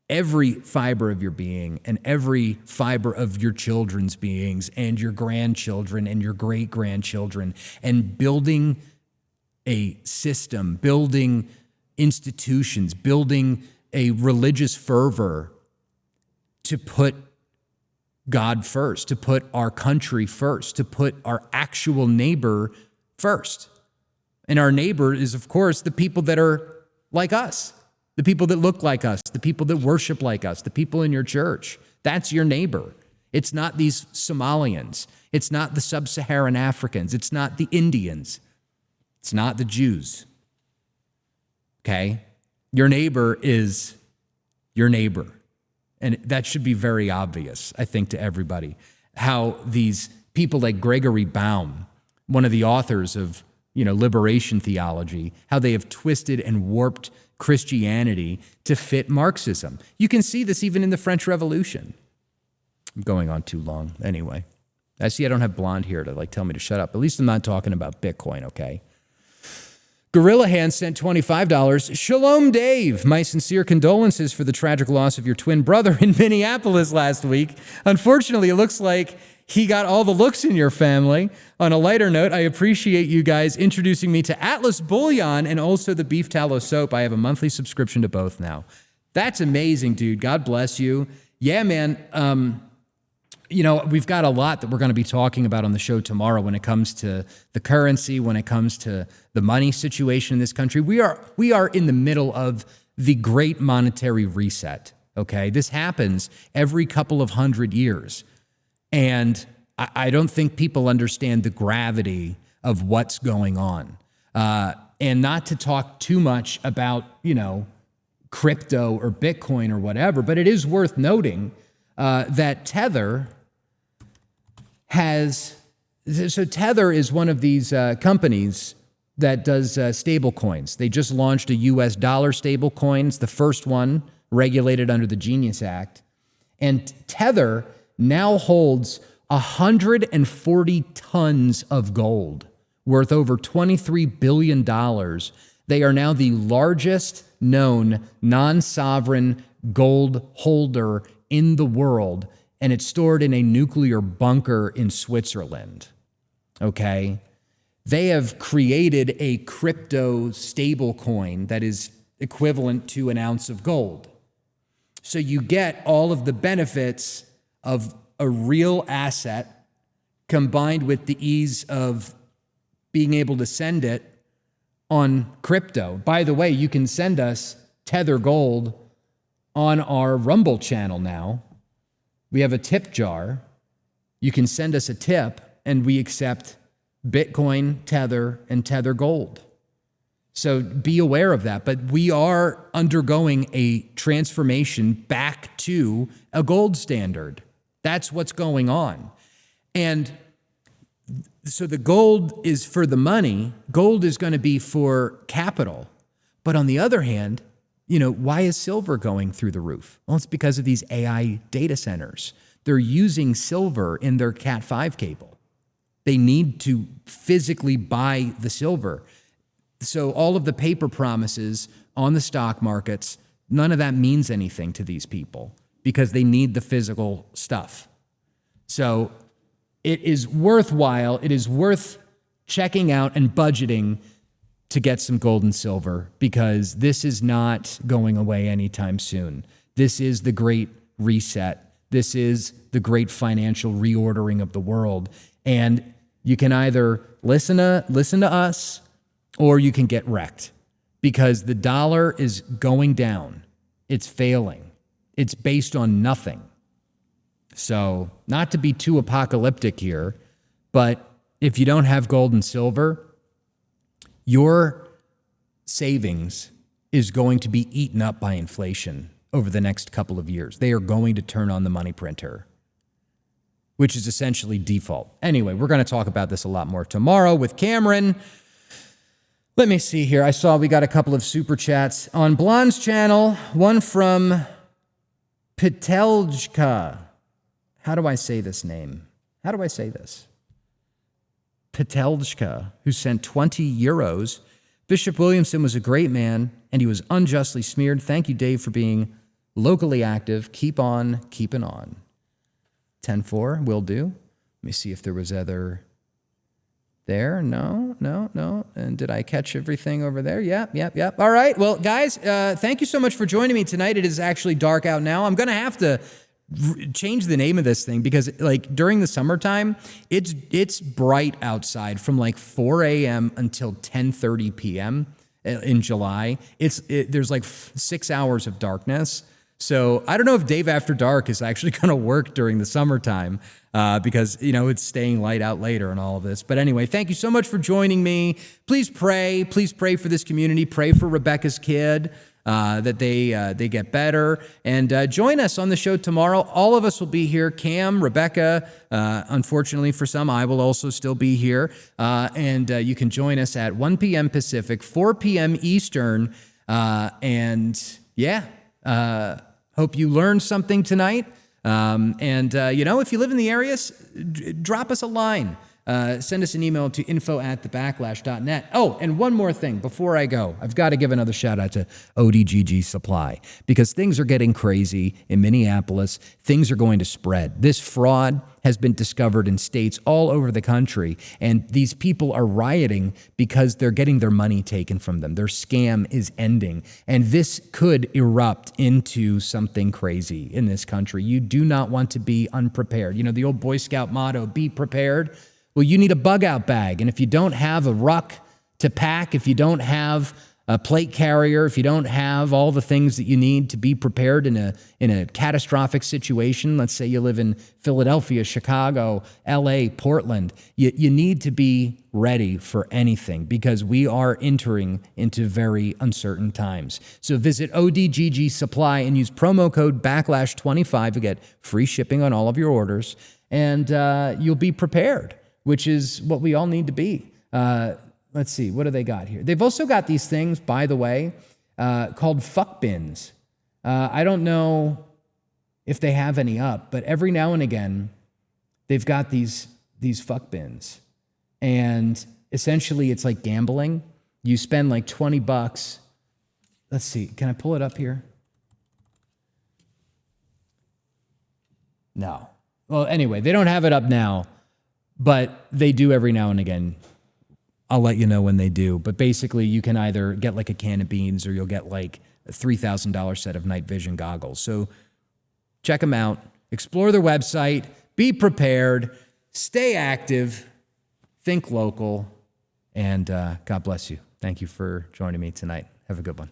every fiber of your being and every fiber of your children's beings and your grandchildren and your great-grandchildren, and building a system, building institutions, building a religious fervor to put God first, to put our country first, to put our actual neighbor first. And our neighbor is, of course, the people that are like us, the people that look like us, the people that worship like us, the people in your church. That's your neighbor. It's not these Somalians. It's not the sub-Saharan Africans. It's not the Indians. It's not the Jews. Okay? Your neighbor is your neighbor. And that should be very obvious, I think, to everybody. How these people like Gregory Baum, one of the authors of, liberation theology, how they have twisted and warped Christianity to fit Marxism. You can see this even in the French Revolution. I'm going on too long. Anyway, I see I don't have blonde here to tell me to shut up. At least I'm not talking about Bitcoin, okay? Gorilla Hand sent $25. Shalom, Dave. My sincere condolences for the tragic loss of your twin brother in Minneapolis last week. Unfortunately, it looks like he got all the looks in your family. On a lighter note, I appreciate you guys introducing me to Atlas Bullion and also the beef tallow soap. I have a monthly subscription to both now. That's amazing, dude. God bless you. Yeah, man. We've got a lot that we're going to be talking about on the show tomorrow when it comes to the currency, when it comes to the money situation in this country. We are in the middle of the great monetary reset, okay? This happens every couple of 100 years. And I don't think people understand the gravity of what's going on. And not to talk too much about, crypto or Bitcoin or whatever, but it is worth noting that Tether Tether is one of these companies that does stable coins. They just launched a US dollar stable coin. It's the first one regulated under the Genius Act. And Tether now holds 140 tons of gold worth over $23 billion. They are now the largest known non-sovereign gold holder in the world, and it's stored in a nuclear bunker in Switzerland, okay? They have created a crypto stable coin that is equivalent to an ounce of gold. So you get all of the benefits of a real asset combined with the ease of being able to send it on crypto. By the way, you can send us Tether Gold on our Rumble channel now. We have a tip jar. You can send us a tip, and we accept Bitcoin, Tether, and Tether Gold. So be aware of that. But we are undergoing a transformation back to a gold standard. That's what's going on. And so the gold is for the money. Gold is going to be for capital. But on the other hand, why is silver going through the roof? Well, it's because of these AI data centers. They're using silver in their Cat5 cable. They need to physically buy the silver. So all of the paper promises on the stock markets, none of that means anything to these people because they need the physical stuff. So it is worthwhile. It is worth checking out and budgeting to get some gold and silver because this is not going away anytime soon. This is the great reset. This is the great financial reordering of the world. And you can either listen to us or you can get wrecked because the dollar is going down. It's failing. It's based on nothing. So, not to be too apocalyptic here, but if you don't have gold and silver, your savings is going to be eaten up by inflation over the next couple of years. They are going to turn on the money printer, which is essentially default. Anyway, we're going to talk about this a lot more tomorrow with Cameron. Let me see here. I saw we got a couple of super chats on Blonde's channel. One from Piteljka. How do I say this name? How do I say this? Piteljka, who sent 20 euros. Bishop Williamson was a great man, and he was unjustly smeared. Thank you, Dave, for being locally active. Keep on keeping on. 10-4, will do. Let me see if there was other there. No. And did I catch everything over there? Yep. All right. Well, guys, thank you so much for joining me tonight. It is actually dark out now. I'm going to have to change the name of this thing because like during the summertime, it's bright outside from like 4 a.m. until 10:30 p.m. in July. There's like 6 hours of darkness. So I don't know if Dave After Dark is actually going to work during the summertime because, it's staying light out later and all of this. But anyway, thank you so much for joining me. Please pray. Please pray for this community. Pray for Rebecca's kid. That they get better. And join us on the show tomorrow. All of us will be here. Cam, Rebecca, unfortunately for some, I will also still be here. And you can join us at 1 p.m. Pacific, 4 p.m. Eastern. Hope you learned something tonight. If you live in the area, drop us a line. Send us an email to info@thebacklash.net. Oh, and one more thing before I go. I've got to give another shout out to ODGG Supply because things are getting crazy in Minneapolis. Things are going to spread. This fraud has been discovered in states all over the country, and these people are rioting because they're getting their money taken from them. Their scam is ending, and this could erupt into something crazy in this country. You do not want to be unprepared. The old Boy Scout motto, be prepared. Well, you need a bug out bag. And if you don't have a ruck to pack, if you don't have a plate carrier, if you don't have all the things that you need to be prepared in a catastrophic situation, let's say you live in Philadelphia, Chicago, LA, Portland, you need to be ready for anything because we are entering into very uncertain times. So visit ODGG Supply and use promo code BACKLASH25 to get free shipping on all of your orders, and you'll be prepared, which is what we all need to be. Let's see, what do they got here? They've also got these things, by the way, called fuck bins. I don't know if they have any up, but every now and again, they've got these fuck bins. And essentially, it's like gambling. You spend like $20. Let's see, can I pull it up here? No. Well, anyway, they don't have it up now. But they do every now and again. I'll let you know when they do. But basically, you can either get like a can of beans or you'll get like a $3,000 set of night vision goggles. So check them out. Explore their website. Be prepared. Stay active. Think local. And God bless you. Thank you for joining me tonight. Have a good one.